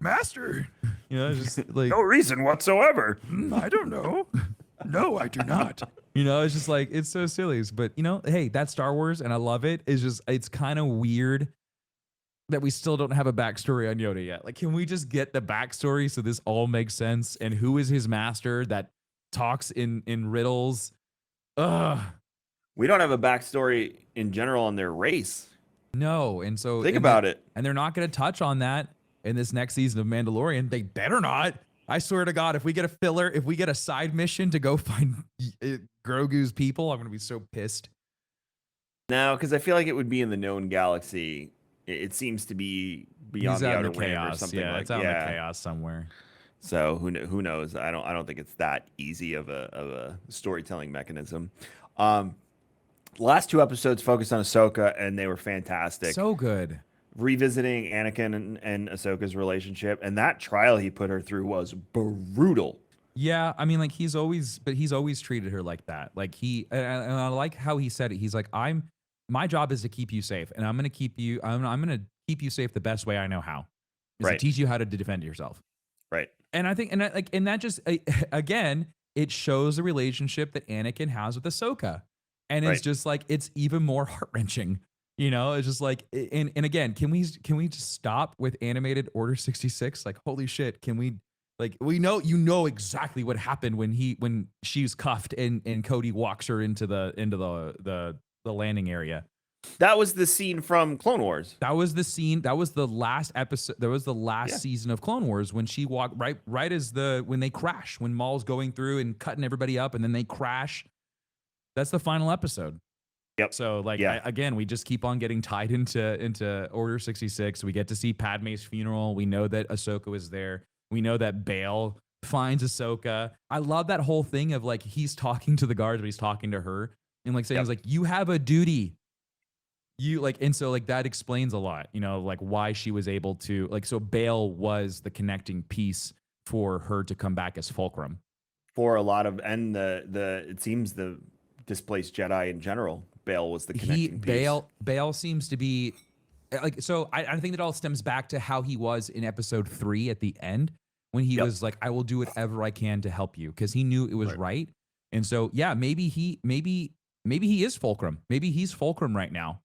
master." It's just like, No reason whatsoever. I don't know. No, I do not. It's just like it's so silly. But hey, that's Star Wars, and I love it. It's kind of weird that we still don't have a backstory on Yoda yet. Like, can we just get the backstory so this all makes sense? And who is his master that talks in riddles? Ugh, We don't have a backstory in general on their race. no. And so Think about it. and they're not going to touch on that in this next season of Mandalorian. They better not. I swear to God, if we get a filler, if we get a side mission to go find Grogu's people, I'm going to be so pissed. No, because I feel like it would be in the known galaxy. It seems to be He's beyond the out in the outer rim or chaos. something Yeah, like it's out in the yeah. chaos somewhere. So who knows? I don't think it's that easy of a storytelling mechanism. Um, last 2 episodes focused on Ahsoka, and they were fantastic. So good. Revisiting Anakin and Ahsoka's relationship, and that trial he put her through was brutal. Yeah, I mean, like he's always treated her like that. Like and I like how he said it. He's like, my job is to keep you safe, and I'm gonna keep you, I'm gonna keep you safe the best way I know how, is to Right. teach you how to defend yourself. Right. And I think, and that just again, it shows the relationship that Anakin has with Ahsoka, and it's Right. just like it's even more heart wrenching. It's just like, and again, can we just stop with animated Order 66? Like, holy shit, can we? Like, we know exactly what happened when she's cuffed and Cody walks her into the landing area. That was the scene from Clone Wars. That was the scene. That was the last episode. That was the last Yeah. season of Clone Wars when she walked right as when they crash, when Maul's going through and cutting everybody up, and then they crash. That's the final episode. Yep. So like Yeah. again, we just keep on getting tied into Order 66. We get to see Padme's funeral. We know that Ahsoka was there. We know that Bail finds Ahsoka. I love that whole thing of like he's talking to the guards, but he's talking to her and like saying, Yep. he's like, you have a duty. You like, and so like that explains a lot, like why she was able to like, so Bail was the connecting piece for her to come back as Fulcrum. For a lot of and the it seems the displaced Jedi in general, Bail was the connecting piece. Bail seems to be like, so I think that all stems back to how he was in episode 3 at the end when he Yep. was like, I will do whatever I can to help you, because he knew it was right. And so yeah, maybe he is Fulcrum. Maybe he's Fulcrum right now.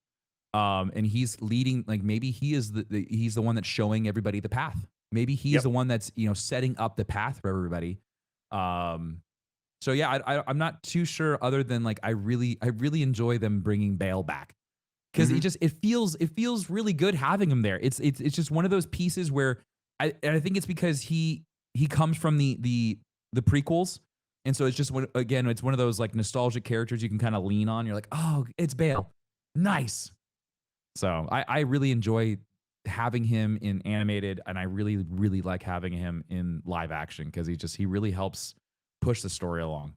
And he's leading, like maybe he is he's the one that's showing everybody the path. Maybe he's Yep. the one that's setting up the path for everybody. So yeah, I'm not too sure, other than like I really enjoy them bringing Bail back, because Mhm. it feels really good having him there. It's just one of those pieces where I think it's because he comes from the prequels, and so it's just it's one of those like nostalgic characters you can kind of lean on. You're like, oh, it's Bail, nice. So I really enjoy having him in animated, and I really like having him in live action, because he really helps push the story along.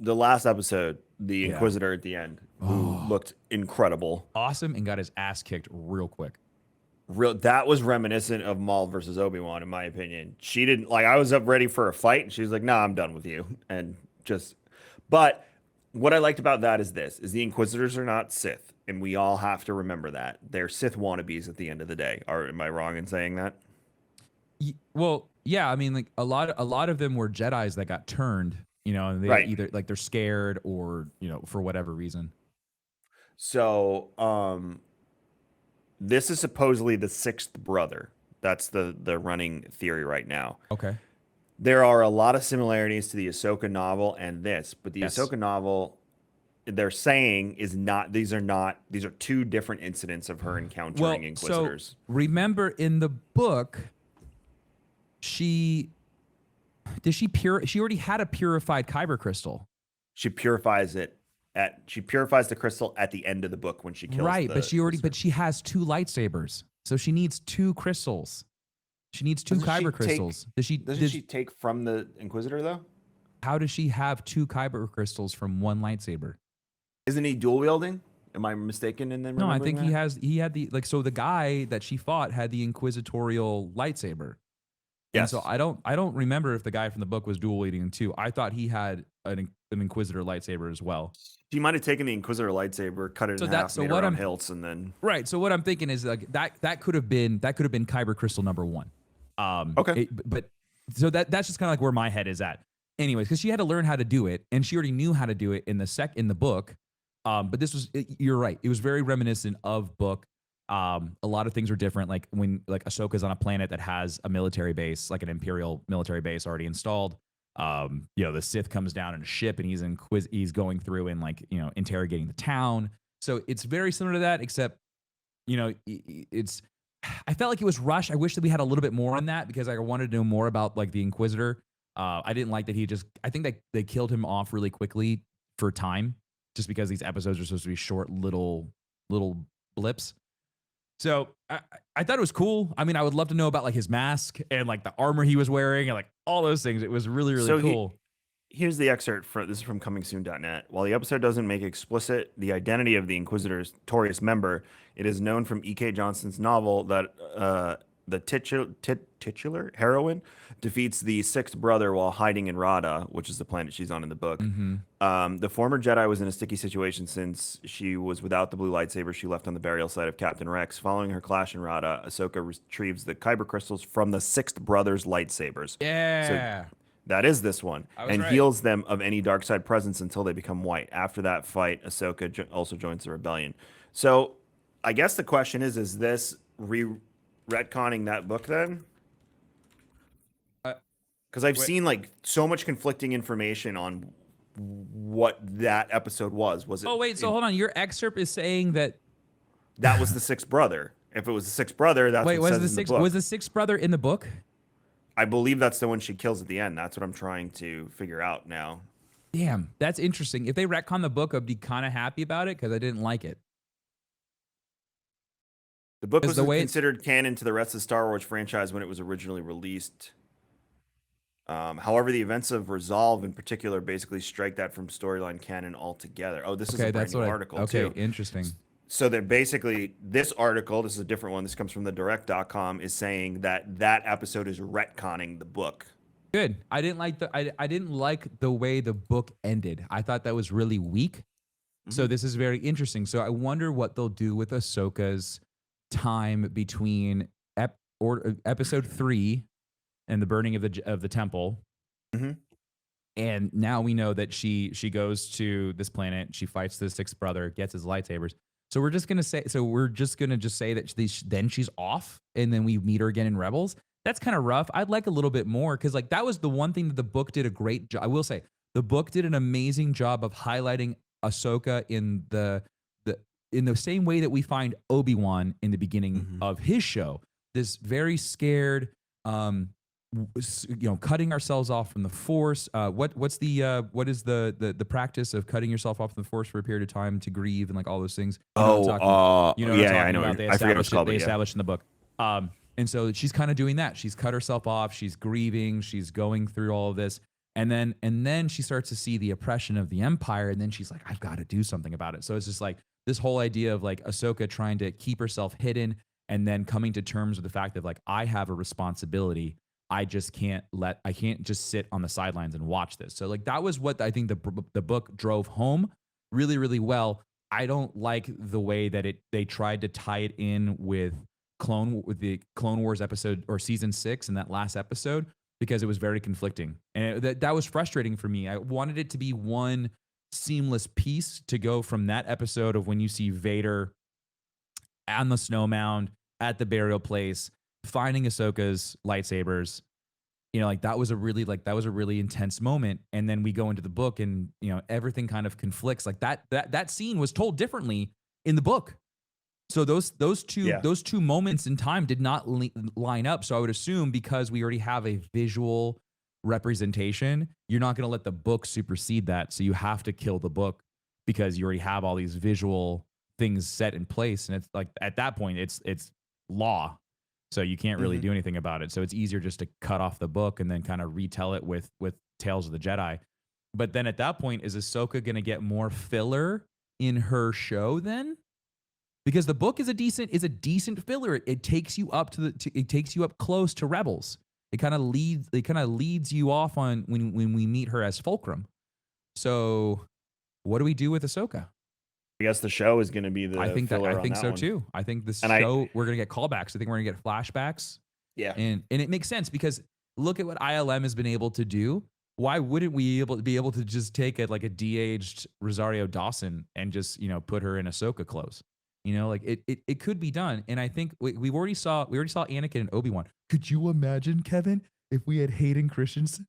The last episode, the Yeah. Inquisitor at the end, who Oh. looked incredible. Awesome, and got his ass kicked real quick. that was reminiscent of Maul versus Obi-Wan, in my opinion. She didn't like, I was up ready for a fight, and she was like, "Nah, I'm done with you," and just. But what I liked about that is this: is the Inquisitors are not Sith, and we all have to remember that they're Sith wannabes at the end of the day. Or am I wrong in saying that? Well, yeah, I mean, like a lot of them were Jedis that got turned, and they Right. either like they're scared or for whatever reason. So, this is supposedly the sixth brother. That's the running theory right now. Okay. There are a lot of similarities to the Ahsoka novel and this, but the Yes. Ahsoka novel, they're saying, is not. These are two different incidents of her encountering Well, so Inquisitors. remember in the book, she she already had a purified kyber crystal. She purifies the crystal at the end of the book when she kills Right, but the but she has two lightsabers. So she needs two crystals. She needs two kyber crystals. Doesn't she take from the Inquisitor though? How does she have two kyber crystals from one lightsaber? Isn't he dual wielding? Am I mistaken in then No, I remembering think that? he had so the guy that she fought had the inquisitorial lightsaber. And so Yes. I don't remember if the guy from the book was dual wielding too. I thought he had an Inquisitor lightsaber as well. She might have taken the Inquisitor lightsaber, cut it in half, made her own hilts, and then right. So what I'm thinking is like that could have been Kyber crystal number one. okay. But so that's just kind of like where my head is at. Anyways, because she had to learn how to do it, and she already knew how to do it in the book. But this was you're right. It was very reminiscent of book. A lot of things are different. Like when Ahsoka's on a planet that has a military base, like an Imperial military base already installed. The Sith comes down in a ship and he's going through and interrogating the town. So it's very similar to that, except it's I felt like it was rushed. I wish that we had a little bit more on that because I wanted to know more about like the Inquisitor. I didn't like that I think that they killed him off really quickly for time, just because these episodes are supposed to be short little blips. So I thought it was cool. I mean, I would love to know about like his mask and like the armor he was wearing and like all those things. It was really, really cool. Here's the excerpt this is from comingsoon.net. While the episode doesn't make explicit the identity of the Inquisitor's Torius member, it is known from E.K. Johnston's novel that the titular heroine defeats the sixth brother while hiding in Rada, which is the planet she's on in the book. Mm-hmm. The former Jedi was in a sticky situation since she was without the blue lightsaber she left on the burial site of Captain Rex. Following her clash in Rada, Ahsoka retrieves the kyber crystals from the sixth brother's lightsabers. Yeah. So that is this one, and right. heals them of any dark side presence until they become white. After that fight, Ahsoka also joins the rebellion. So I guess the question is this retconning that book then? Because I've seen like so much conflicting information on what that episode was. Was it? Oh wait, so hold on. Your excerpt is saying that was the sixth brother. If it was the sixth brother, that's what says in the book. Was the sixth brother in the book? I believe that's the one she kills at the end. That's what I'm trying to figure out now. Damn, that's interesting. If they retcon the book, I'd be kind of happy about it because I didn't like it. The book was considered canon to the rest of the Star Wars franchise when it was originally released. However, the events of Resolve in particular basically strike that from storyline canon altogether. Oh, this is a brand new article too. Okay, interesting. So that basically this article, this is a different one, this comes from the direct.com, is saying that episode is retconning the book. Good. I didn't like the way the book ended. I thought that was really weak. Mm-hmm. So this is very interesting. So I wonder what they'll do with Ahsoka's time between episode 3 and the burning of the temple. Mm-hmm. And now we know that she goes to this planet, she fights the sixth brother, gets his lightsabers. So we're just gonna say that then she's off, and then we meet her again in Rebels. That's kind of rough. I'd like a little bit more because like that was the one thing that the book did a great job. I will say the book did an amazing job of highlighting Ahsoka in the same way that we find Obi-Wan in the beginning of his show. This very scared, cutting ourselves off from the Force. What is the practice of cutting yourself off from the Force for a period of time to grieve and like all those things? I know. I forget what's called. They established in the book. And so she's kind of doing that. She's cut herself off. She's grieving. She's going through all of this. And then she starts to see the oppression of the Empire. And then she's like, I've got to do something about it. So it's just like this whole idea of like Ahsoka trying to keep herself hidden and then coming to terms with the fact that like I have a responsibility. I can't just sit on the sidelines and watch this. So like that was what I think the book drove home really, really well. I don't like the way that they tried to tie it in with the Clone Wars episode or season 6 and that last episode, because it was very conflicting. And that was frustrating for me. I wanted it to be one seamless piece to go from that episode of when you see Vader on the snow mound at the burial place, finding Ahsoka's lightsabers. You know, like that was a really intense moment. And then we go into the book and, you know, everything kind of conflicts. Like that scene was told differently in the book. So those two moments in time did not line up. So I would assume because we already have a visual representation, you're not going to let the book supersede that. So you have to kill the book because you already have all these visual things set in place. And it's like at that point, it's law. So you can't really do anything about it. So it's easier just to cut off the book and then kind of retell it with Tales of the Jedi. But then at that point, is Ahsoka going to get more filler in her show then? Because the book is a decent filler. It takes you up it takes you up close to Rebels. It kind of leads you off on when we meet her as Fulcrum. So what do we do with Ahsoka? I guess the show is going to be the. I think so one. too. I think we're going to get callbacks. I think we're going to get flashbacks. Yeah, and it makes sense because look at what ILM has been able to do. Why wouldn't we be able to just take a de-aged Rosario Dawson and just put her in Ahsoka clothes? Like it could be done. And I think we already saw Anakin and Obi-Wan. Could you imagine, Kevin, if we had Hayden Christensen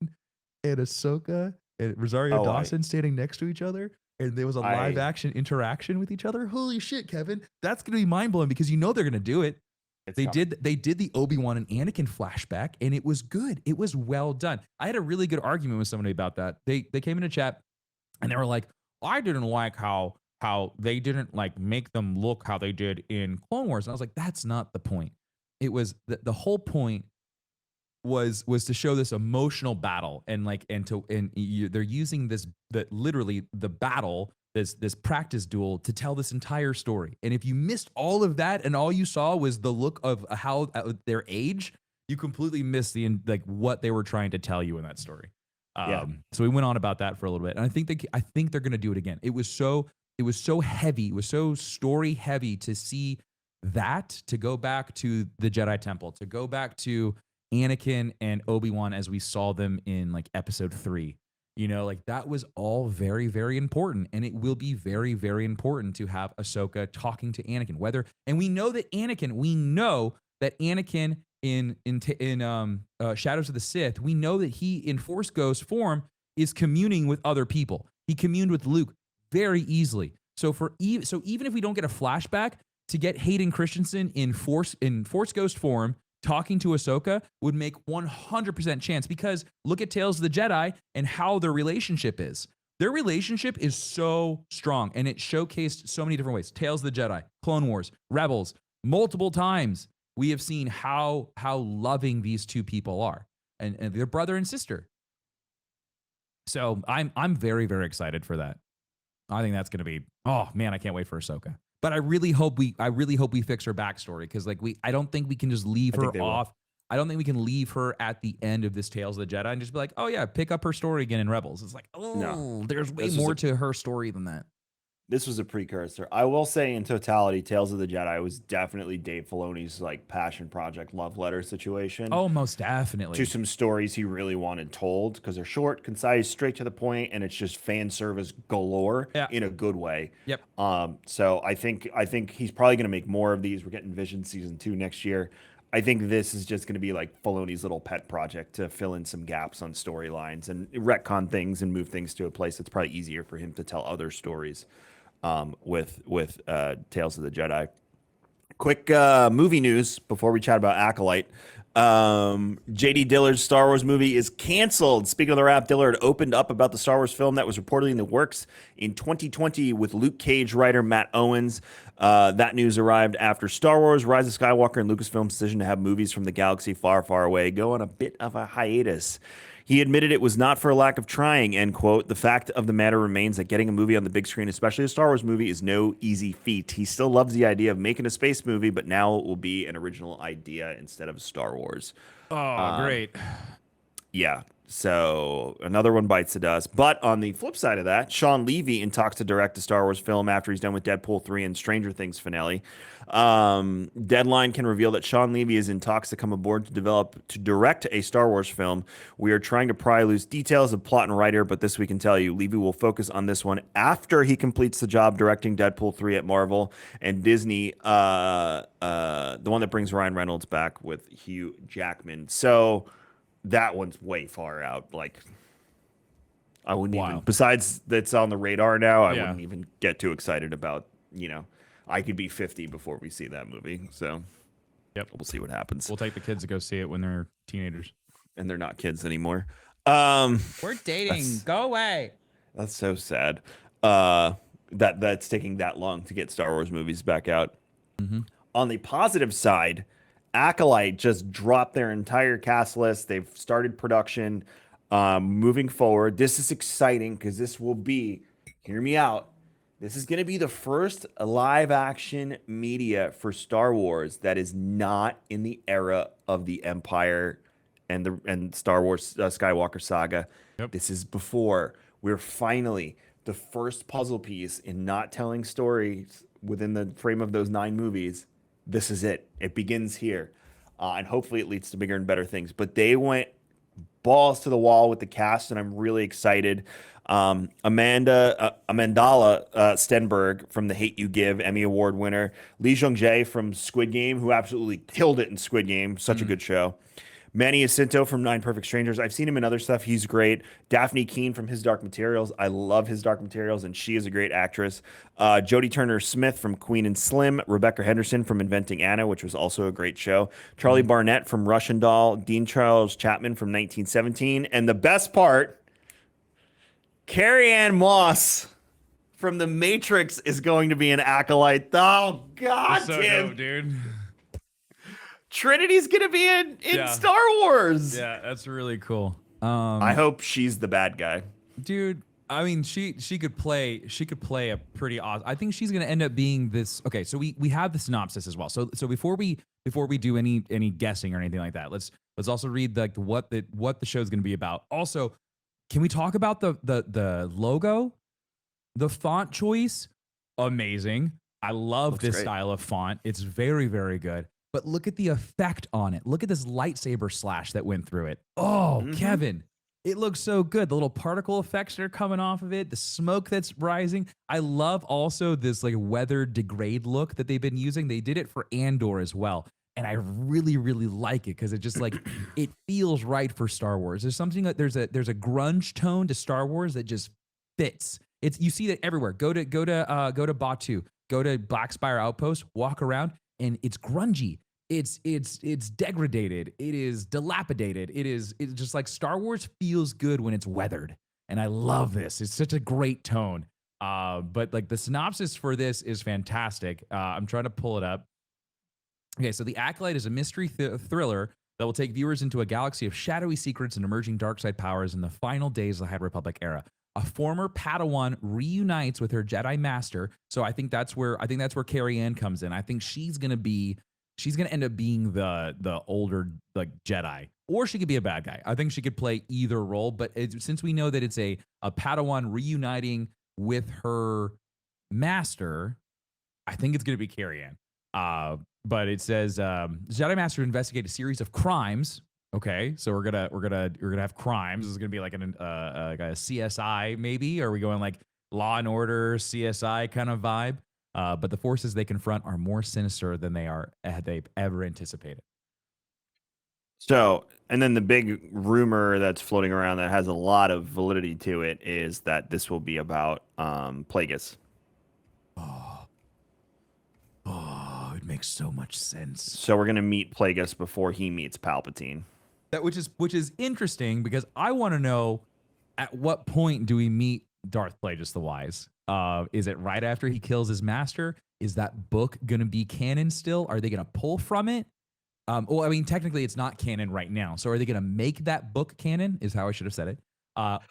and Ahsoka and Rosario Dawson standing next to each other and there was a live action interaction with each other? Holy shit, Kevin. That's going to be mind blowing because they're going to do it. They did the Obi-Wan and Anakin flashback and it was good. It was well done. I had a really good argument with somebody about that. They came in a chat and they were like, I didn't like how they didn't like make them look how they did in Clone Wars. And I was like, that's not the point. It was the whole point was to show this emotional battle and they're using literally the battle, this practice duel to tell this entire story. And if you missed all of that and all you saw was the look of how their age, you completely missed what they were trying to tell you in that story. So we went on about that for a little bit. And I think they're going to do it again. It was so heavy. It was so story heavy to see that, to go back to the Jedi Temple, to go back to Anakin and Obi-Wan as we saw them in episode 3. That was all very, very important. And it will be very, very important to have Ahsoka talking to Anakin. And we know that Anakin in Shadows of the Sith, we know that he in Force Ghost form is communing with other people. He communed with Luke very easily. So even if we don't get a flashback, to get Hayden Christensen in Force Ghost form talking to Ahsoka would make 100% chance, because look at Tales of the Jedi and how their relationship is. Their relationship is so strong and it showcased so many different ways. Tales of the Jedi, Clone Wars, Rebels, multiple times we have seen how loving these two people are, and they're brother and sister. So I'm very, very excited for that. I think that's going to be, oh man, I can't wait for Ahsoka. But I really hope we fix her backstory, because I don't think we can just leave her off. I don't think we can leave her at the end of this Tales of the Jedi and just be like, oh yeah, pick up her story again in Rebels. It's like, there's way more to her story than that. This was a precursor. I will say, in totality, Tales of the Jedi was definitely Dave Filoni's passion project, love letter situation. Oh, most definitely. To some stories he really wanted told, because they're short, concise, straight to the point, and it's just fan service galore in a good way. Yep. So I think he's probably going to make more of these. We're getting Vision season 2 next year. I think this is just going to be Filoni's little pet project to fill in some gaps on storylines and retcon things and move things to a place that's probably easier for him to tell other stories. With Tales of the Jedi. Quick movie news before we chat about Acolyte. J.D. Dillard's Star Wars movie is canceled. Speaking of the wrap, Dillard opened up about the Star Wars film that was reportedly in the works in 2020 with Luke Cage writer Matt Owens. That news arrived after Star Wars, Rise of Skywalker, and Lucasfilm's decision to have movies from the galaxy far, far away go on a bit of a hiatus. He admitted it was not for a lack of trying, end quote. The fact of the matter remains that getting a movie on the big screen, especially a Star Wars movie, is no easy feat. He still loves the idea of making a space movie, but now it will be an original idea instead of Star Wars. Oh, great. Yeah. So another one bites the dust. But on the flip side of that, Sean Levy in talks to direct a Star Wars film after he's done with Deadpool 3 and Stranger Things finale. Deadline can reveal that Sean Levy is in talks to come aboard to direct a Star Wars film. We are trying to pry loose details of plot and writer, but this we can tell you, Levy will focus on this one after he completes the job directing Deadpool 3 at Marvel and Disney, the one that brings Ryan Reynolds back with Hugh Jackman. So that one's way far out. Like, I wouldn't even, besides that's on the radar now, I wouldn't even get too excited about, I could be 50 before we see that movie. So, we'll see what happens. We'll take the kids to go see it when they're teenagers. And they're not kids anymore. We're dating. Go away. That's so sad. That's taking that long to get Star Wars movies back out. Mm-hmm. On the positive side, Acolyte just dropped their entire cast list. They've started production. Moving forward, this is exciting because this will be, hear me out, this is going to be the first live action media for Star Wars that is not in the era of the Empire and Star Wars Skywalker saga. Yep. This is before. We're finally the first puzzle piece in not telling stories within the frame of those 9 movies. This is it. It begins here. And hopefully it leads to bigger and better things. But they went balls to the wall with the cast, and I'm really excited. Amandla Stenberg from The Hate You Give, Emmy Award winner. Lee Jung-jae from Squid Game, who absolutely killed it in Squid Game. Such a good show. Manny Jacinto from Nine Perfect Strangers. I've seen him in other stuff. He's great. Daphne Keane from His Dark Materials. I love His Dark Materials, and she is a great actress. Jodie Turner-Smith from Queen and Slim. Rebecca Henderson from Inventing Anna, which was also a great show. Charlie Barnett from Russian Doll. Dean Charles Chapman from 1917. And the best part, Carrie-Anne Moss from The Matrix is going to be an Acolyte. Oh, God, so dope, dude. Trinity's gonna be in Star Wars. Yeah, that's really cool. I hope she's the bad guy, dude. I mean, she could play a pretty awesome. I think she's gonna end up being this. Okay, so we have the synopsis as well. So before we do any guessing or anything like that, let's also read what the show's gonna be about. Also, can we talk about the logo, the font choice? Amazing. I love this style of font. It's very, very good. But look at the effect on it. Look at this lightsaber slash that went through it. Oh, Kevin, it looks so good. The little particle effects that are coming off of it, the smoke that's rising. I love also this like weather degrade look that they've been using. They did it for Andor as well. And I really, really like it because it just like, it feels right for Star Wars. There's something that there's a grunge tone to Star Wars that just fits. You see that everywhere. Go to Batu, go to Black Spire Outpost, walk around. And it's grungy. It's degraded. It is dilapidated. It's just like Star Wars feels good when it's weathered. And I love this. It's such a great tone. But like the synopsis for this is fantastic. I'm trying to pull it up. Okay, so The Acolyte is a mystery thriller that will take viewers into a galaxy of shadowy secrets and emerging dark side powers in the final days of the High Republic era. A former Padawan reunites with her Jedi master. So I think that's where Carrie-Anne comes in. I think she's gonna end up being the older like Jedi, or she could be a bad guy. I think she could play either role. But since we know that it's a Padawan reuniting with her master, I think it's gonna be Carrie-Anne. But it says Jedi master investigate a series of crimes. Okay, so we're gonna have crimes. This is gonna be like a CSI maybe. Are we going like Law and Order CSI kind of vibe? But the forces they confront are more sinister than they've ever anticipated. So, and then the big rumor that's floating around that has a lot of validity to it is that this will be about Plagueis. Oh, it makes so much sense. So we're gonna meet Plagueis before he meets Palpatine. Which is interesting because I want to know at what point do we meet Darth Plagueis the Wise? Is it right after he kills his master? Is that book gonna be canon still? Are they gonna pull from it? Well, I mean, technically, it's not canon right now. So, are they going to make that book canon? Is how I should have said it.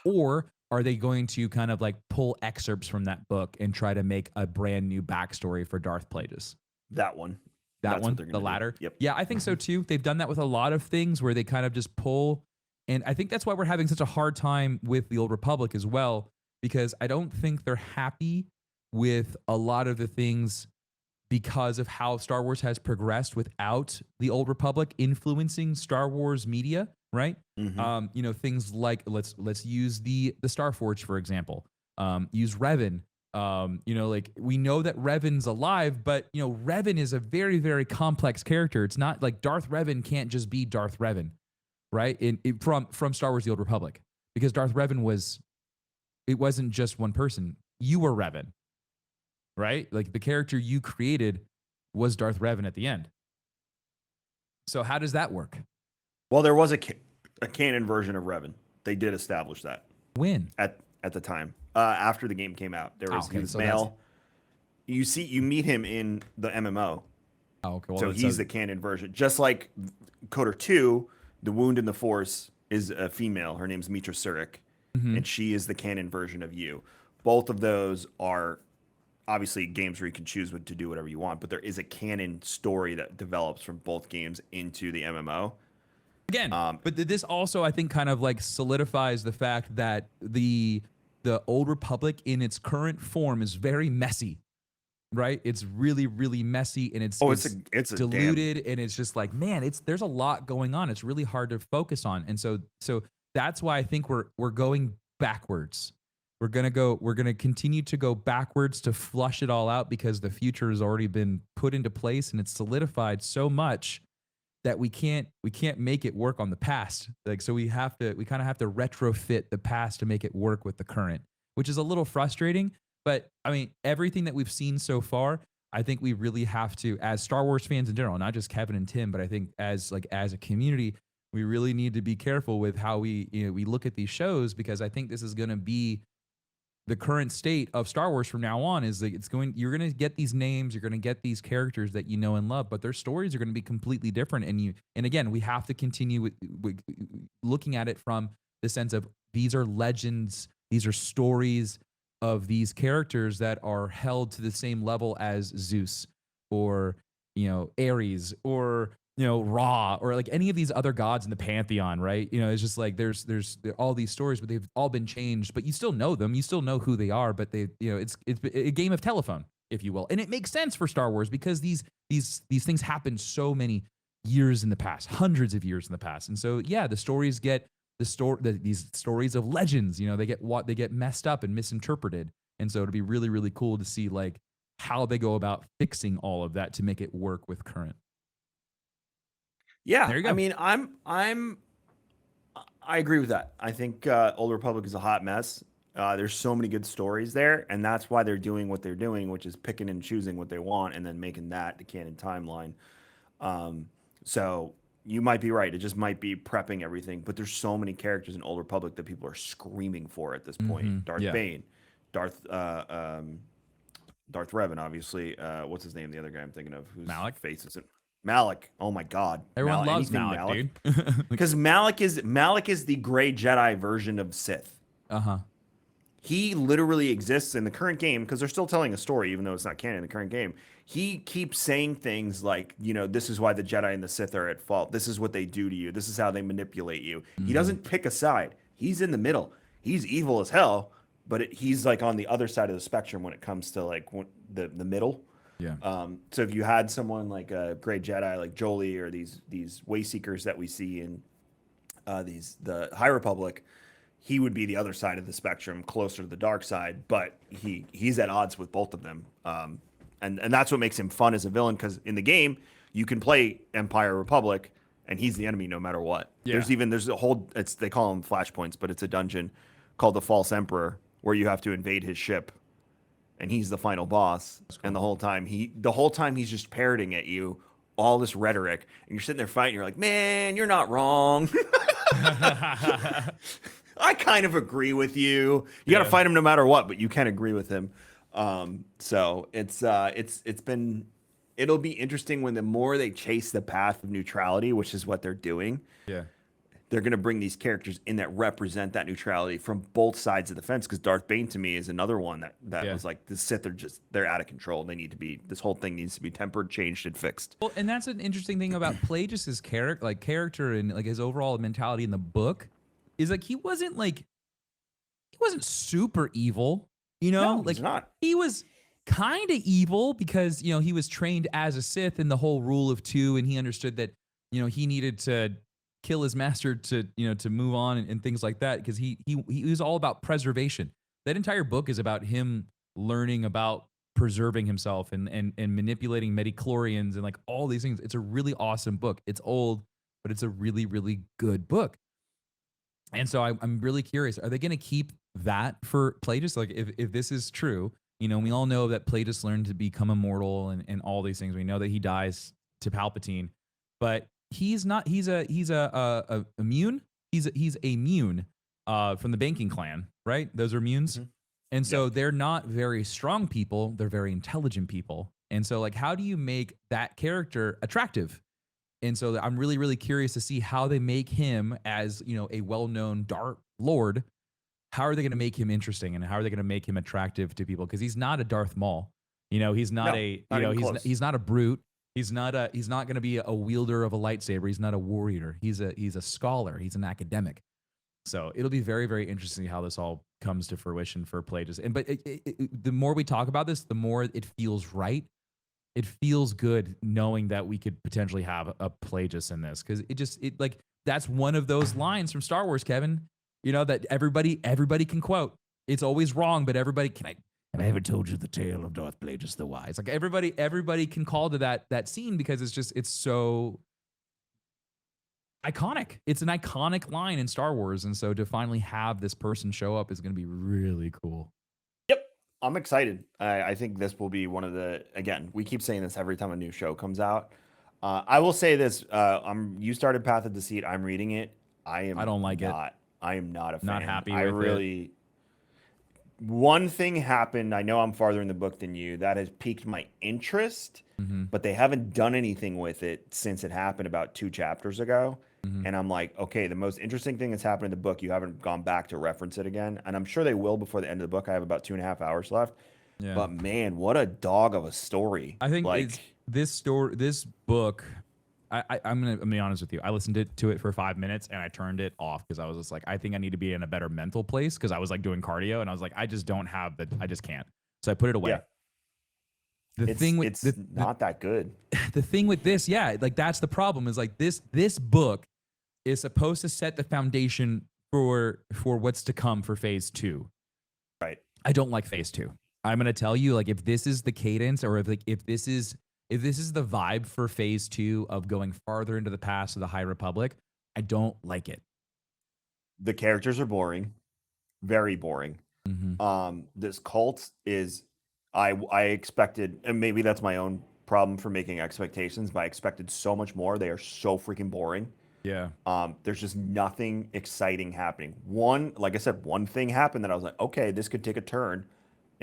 Or are they going to kind of like pull excerpts from that book and try to make a brand new backstory for Darth Plagueis? That one. That That's one, what they're the gonna do. latter. Yep. Yeah, I think so too. They've done that with a lot of things where they kind of just pull, and I think that's why we're having such a hard time with the Old Republic as well, because I don't think they're happy with a lot of the things because of how Star Wars has progressed without the Old Republic influencing Star Wars media, right? Things like let's use the Starforge for example. Use Revan. Like we know that Revan's alive, but Revan is a very, very complex character. It's not like Darth Revan can't just be Darth Revan, right? From Star Wars: The Old Republic, because Darth Revan wasn't just one person. You were Revan, right? Like the character you created was Darth Revan at the end. So how does that work? Well, there was a canon version of Revan. They did establish that. When? At the time. After the game came out. There was he was male. You meet him in the MMO. Oh, okay. Well, so he's the canon version. Just like Coder 2, the Wound in the Force is a female. Her name's Mitra Surik, and she is the canon version of you. Both of those are obviously games where you can choose what to do whatever you want, but there is a canon story that develops from both games into the MMO. Again, but this also, I think, kind of like solidifies the fact that the Old Republic in its current form is very messy, right? It's really, really messy, and it's diluted, and it's just like, man, there's a lot going on. It's really hard to focus on, and so that's why I think we're going backwards. We're gonna continue to go backwards to flush it all out because the future has already been put into place and it's solidified so much that we can't make it work on the past. Like, so we kind of have to retrofit the past to make it work with the current, which is a little frustrating. But I mean, everything that we've seen so far, I think we really have to, as Star Wars fans in general, not just Kevin and Tim, but I think as a community, we really need to be careful with how we look at these shows, because I think this is going to be the current state of Star Wars from now on. Is like you're going to get these names, you're going to get these characters that you know and love, but their stories are going to be completely different. And again, we have to continue with looking at it from the sense of these are legends, these are stories of these characters that are held to the same level as Zeus or Ares or Ra, or like any of these other gods in the pantheon, right? It's just like there's all these stories, but they've all been changed, but you still know them, you still know who they are, but they, it's a game of telephone, if you will. And it makes sense for Star Wars because these things happened so many years in the past, hundreds of years in the past. And so, yeah, the stories get these stories of legends, they get messed up and misinterpreted. And so it'd be really, really cool to see like how they go about fixing all of that to make it work with current. Yeah, there you go. I mean, I agree with that. I think Old Republic is a hot mess. There's so many good stories there, and that's why they're doing what they're doing, which is picking and choosing what they want and then making that the canon timeline. So you might be right. It just might be prepping everything, but there's so many characters in Old Republic that people are screaming for at this point. Darth Bane, Darth Revan, obviously. What's his name? The other guy I'm thinking of, whose face isn't. Malik. Oh my God. Everyone loves Malik, dude. Because Malik is the gray Jedi version of Sith. He literally exists in the current game because they're still telling a story, even though it's not canon in the current game. He keeps saying things like, this is why the Jedi and the Sith are at fault. This is what they do to you. This is how they manipulate you. He doesn't pick a side. He's in the middle. He's evil as hell, but he's like on the other side of the spectrum when it comes to like the middle. Yeah. So if you had someone like a great Jedi like Jolie or these Wayseekers that we see in the High Republic, he would be the other side of the spectrum, closer to the dark side. But he's at odds with both of them, and that's what makes him fun as a villain. Because in the game, you can play Empire Republic, and he's the enemy no matter what. Yeah. There's a whole they call them flashpoints, but it's a dungeon called the False Emperor where you have to invade his ship. And he's the final boss. Cool. And the whole time he's just parroting at you all this rhetoric, and you're sitting there fighting. You're like, man, you're not wrong. I kind of agree with you. You got to fight him no matter what, but you can agree with him. So it's been it'll be interesting when the more they chase the path of neutrality, which is what they're doing. Yeah. They're going to bring these characters in that represent that neutrality from both sides of the fence. Because Darth Bane to me is another one that Yeah. was like the Sith are they're out of control. They need to be, this whole thing needs to be tempered, changed, and fixed. Well, and that's an interesting thing about Plagueis's character and like his overall mentality in the book is like he wasn't super evil, you know? No, like he's not. he was kind of evil because, you know, he was trained as a Sith in the whole rule of two, and he understood that, you know, he needed to kill his master to, you know, to move on and things like that, because he was all about preservation. That entire book is about him learning about preserving himself and manipulating midichlorians and like all these things. It's a really awesome book. It's old, but it's a really, really good book. And so I'm really curious, are they going to keep that for Plagueis? Like if this is true, you know, we all know that Plagueis learned to become immortal and all these things. We know that he dies to Palpatine, but he's not, he's immune. He's immune from the banking clan, right? Those are immunes. Mm-hmm. And so they're not very strong people. They're very intelligent people. And so like, how do you make that character attractive? And so I'm really, really curious to see how they make him as, you know, a well-known Dark Lord. How are they going to make him interesting, and how are they going to make him attractive to people? Because he's not a Darth Maul. You know, he's not he's not a brute. He's not going to be a wielder of a lightsaber. He's not a warrior. He's a scholar. He's an academic. So it'll be very, very interesting how this all comes to fruition for Plagueis. And but the more we talk about this, the more it feels right. It feels good knowing that we could potentially have a Plagueis in this, because it like that's one of those lines from Star Wars, Kevin. You know that everybody can quote. It's always wrong, but everybody can. Have I ever told you the tale of Darth Plagueis the Wise? Like everybody can call to that scene because it's so iconic. It's an iconic line in Star Wars, and so to finally have this person show up is going to be really cool. Yep, I'm excited. I think this will be one of the. Again, we keep saying this every time a new show comes out. I will say this: you started Path of Deceit. I'm reading it. I don't like it. I am not a fan. Not happy with it. One thing happened. I know I'm farther in the book than you. That has piqued my interest, but they haven't done anything with it since it happened about 2 chapters ago. And I'm like, okay, the most interesting thing that's happened in the book, you haven't gone back to reference it again. And I'm sure they will before the end of the book. I have about 2.5 hours left. Yeah. But man, what a dog of a story. I think this book, I'm gonna be honest with you. I listened to it for 5 minutes and I turned it off because I was just like, I think I need to be in a better mental place, because I was like doing cardio and I was like, I just can't. So I put it away. Yeah. It's not that good. The thing with this, like that's the problem, is like this book is supposed to set the foundation for what's to come for phase 2. Right. I don't like phase 2. I'm gonna tell you, like, if this is the cadence, or if this is the vibe for phase 2 of going farther into the past of the High Republic, I don't like it. The characters are boring, very boring. This cult is, I expected, and maybe that's my own problem for making expectations, but I expected so much more. They are so freaking boring. Yeah. There's just nothing exciting happening. Like I said, one thing happened that I was like, okay, this could take a turn.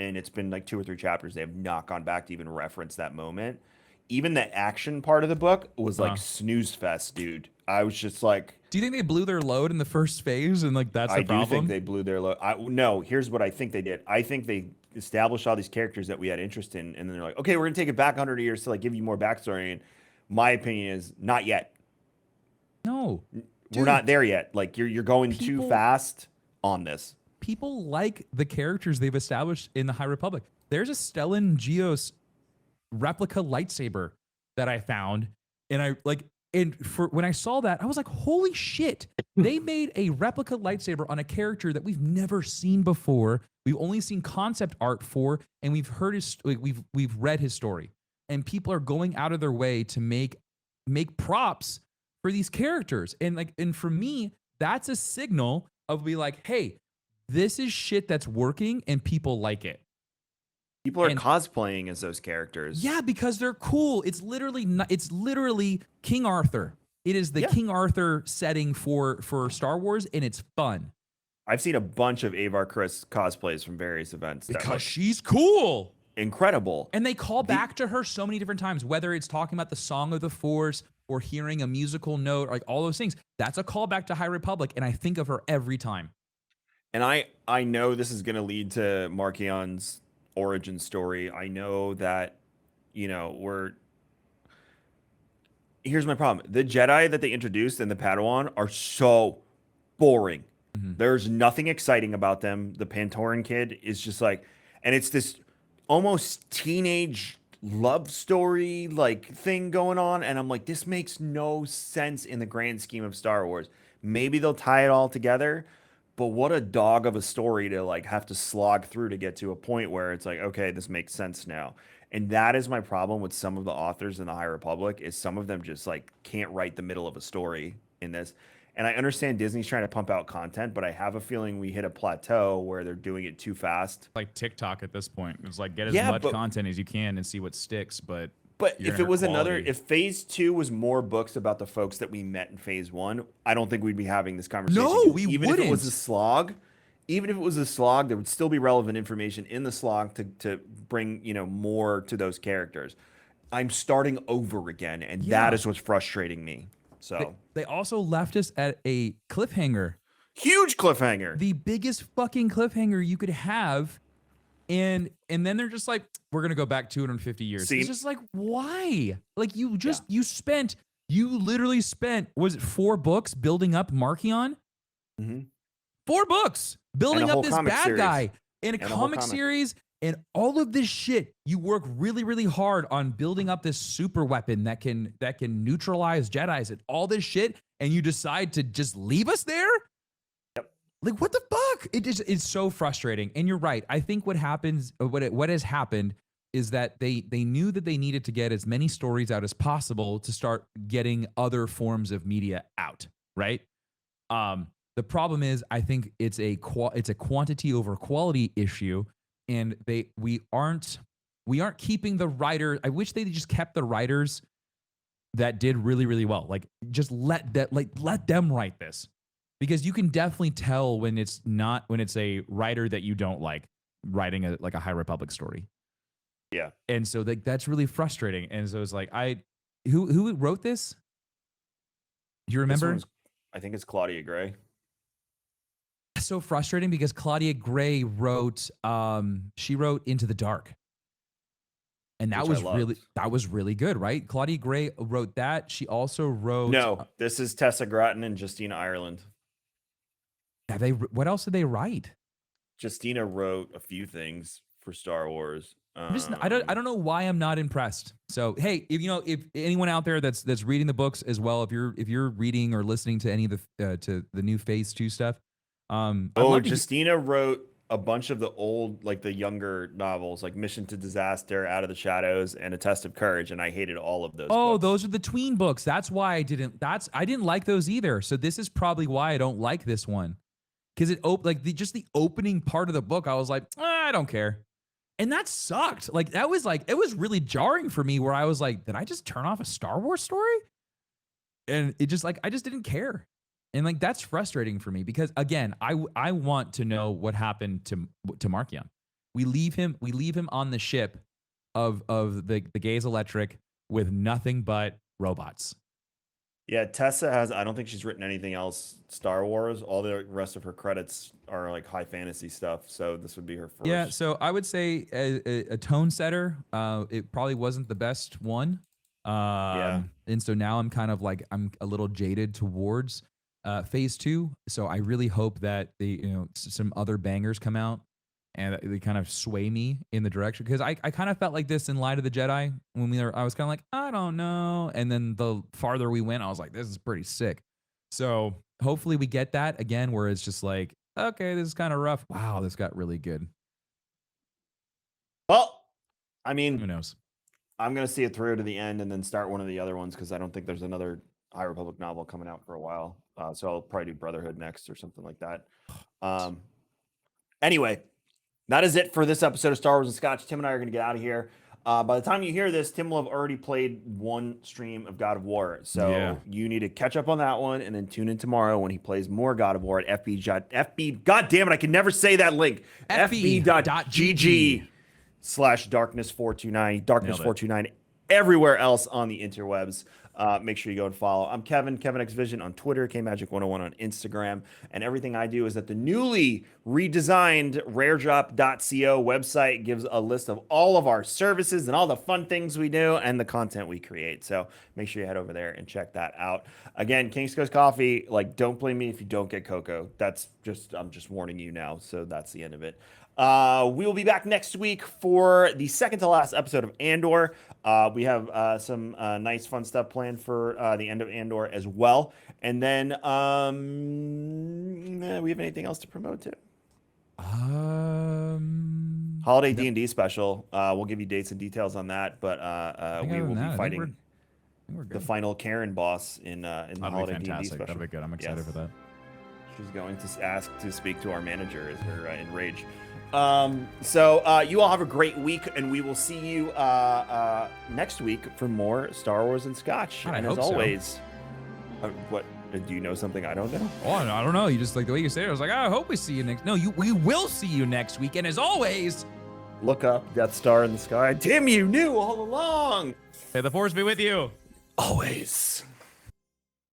And it's been like 2 or 3 chapters. They have not gone back to even reference that moment. Even the action part of the book was like snooze fest, dude. I was just like, do you think they blew their load in the first phase, and like that's the problem? I do think they blew their load. No, here's what I think they did. I think they established all these characters that we had interest in, and then they're like, okay, we're gonna take it back 100 years to like give you more backstory. And my opinion is not yet. No, we're not there yet. Like you're going too fast on this. People like the characters they've established in the High Republic. There's a Stellan Gios replica lightsaber that I found, and when I saw that, I was like, holy shit, they made a replica lightsaber on a character that we've never seen before. We've only seen concept art for, and we've heard we've read his story, and people are going out of their way to make props for these characters. And for me, that's a signal of be like, hey, this is shit that's working and people like it. People are cosplaying as those characters. Yeah, because they're cool. It's literally King Arthur. It is the King Arthur setting for Star Wars, and it's fun. I've seen a bunch of Avar Kriss cosplays from various events. Because she's cool. incredible. And they call back to her so many different times, whether it's talking about the Song of the Force or hearing a musical note, like all those things. That's a callback to High Republic, and I think of her every time. And I know this is going to lead to Markion's origin story. I know that, here's my problem. The Jedi that they introduced in the Padawan are so boring. Mm-hmm. There's nothing exciting about them. The Pantoran kid is just like, and it's this almost teenage love story like thing going on. And I'm like, this makes no sense in the grand scheme of Star Wars. Maybe they'll tie it all together, but what a dog of a story to like have to slog through to get to a point where it's like, okay, this makes sense now. And that is my problem with some of the authors in the High Republic is some of them just like can't write the middle of a story in this. And I understand Disney's trying to pump out content, but I have a feeling we hit a plateau where they're doing it too fast. Like TikTok at this point. It's like get as much content as you can and see what sticks. But if it was if phase 2 was more books about the folks that we met in phase 1, I don't think we'd be having this conversation. No, we even wouldn't. If it was a slog, there would still be relevant information in the slog to bring, more to those characters. I'm starting over again, and that is what's frustrating me. So they also left us at a cliffhanger. Huge cliffhanger. The biggest fucking cliffhanger you could have. And then they're just like, we're going to go back 250 years. It's just like, why? Like you literally spent, was it 4 books building up Markion? Mm-hmm. 4 books building up this bad guy in a and comic series and all of this shit. You work really, really hard on building up this super weapon that can neutralize Jedis and all this shit. And you decide to just leave us there? Like, what the fuck? It's so frustrating. And you're right. I think what has happened is that they knew that they needed to get as many stories out as possible to start getting other forms of media out, right? The problem is, I think it's a quantity over quality issue, and we aren't keeping the writers. I wish they just kept the writers that did really, really well. Like, just let them write this. Because you can definitely tell when it's a writer that you don't like writing a High Republic story. Yeah. And so that's really frustrating. And so it's like, who wrote this? Do you remember? I think it's Claudia Gray. It's so frustrating because Claudia Gray wrote Into the Dark. And that was really good, right? Claudia Gray wrote that. She also wrote. No, this is Tessa Gratton and Justina Ireland. What else did they write? Justina wrote a few things for Star Wars. I don't know why I'm not impressed. So hey, if anyone out there that's reading the books as well, if you're reading or listening to any of the new Phase 2 stuff, Justina wrote a bunch of the old, like the younger novels, like Mission to Disaster, Out of the Shadows, and A Test of Courage, and I hated all of those. Oh, books. Those are the tween books. That's why I didn't like those either. So this is probably why I don't like this one. Because the opening part of the book, I was like, I don't care. And that sucked. It was really jarring for me where I was like, did I just turn off a Star Wars story? And it just I just didn't care. And that's frustrating for me because again, I want to know what happened to Markion. We leave him on the ship of the Gaze Electric with nothing but robots. Yeah, Tessa I don't think she's written anything else Star Wars. All the rest of her credits are like high fantasy stuff. So this would be her first. Yeah, so I would say a tone setter. It probably wasn't the best one. And so now I'm kind of I'm a little jaded towards Phase 2. So I really hope that some other bangers come out and they kind of sway me in the direction, because I kind of felt like this in Light of the Jedi when I was kind of like, I don't know. And then the farther we went, I was like, this is pretty sick. So hopefully we get that again, where it's just like, okay, this is kind of rough. Wow, this got really good. Well, I mean, who knows? I'm going to see it through to the end and then start one of the other ones, because I don't think there's another High Republic novel coming out for a while. So I'll probably do Brotherhood next or something like that. Anyway, that is it for this episode of Star Wars and Scotch. Tim and I are going to get out of here. By the time you hear this, Tim will have already played one stream of God of War. So you need to catch up on that one and then tune in tomorrow when he plays more God of War at FB. God damn it, I can never say that link. FB.gg. darkness429, darkness429, everywhere else on the interwebs. Make sure you go and follow. I'm Kevin X Vision on Twitter, KMagic101 on Instagram, and everything I do is at the newly redesigned raredrop.co website. Gives a list of all of our services and all the fun things we do and the content we create. So make sure you head over there and check that out. Again, King's Coast Coffee, like, don't blame me if you don't get cocoa. I'm just warning you now. So that's the end of it. We will be back next week for the second to last episode of Andor. We have some nice fun stuff planned for the end of Andor as well. And then we have anything else to promote too? Holiday D&D special. We'll give you dates and details on that, but we will be fighting the final Karen boss in the Holiday D&D special. That'll be good. I'm excited for that. She's going to ask to speak to our manager as her enraged. So you all have a great week, and we will see you next week for more Star Wars and Scotch. God, and as always, what do you know something I don't know? Oh, I don't know. You just, like, the way you say it, I was like, I hope we see you next. No, we will see you next week, and as always, look up, Death Star in the sky. Tim, you knew all along. May the Force be with you. Always.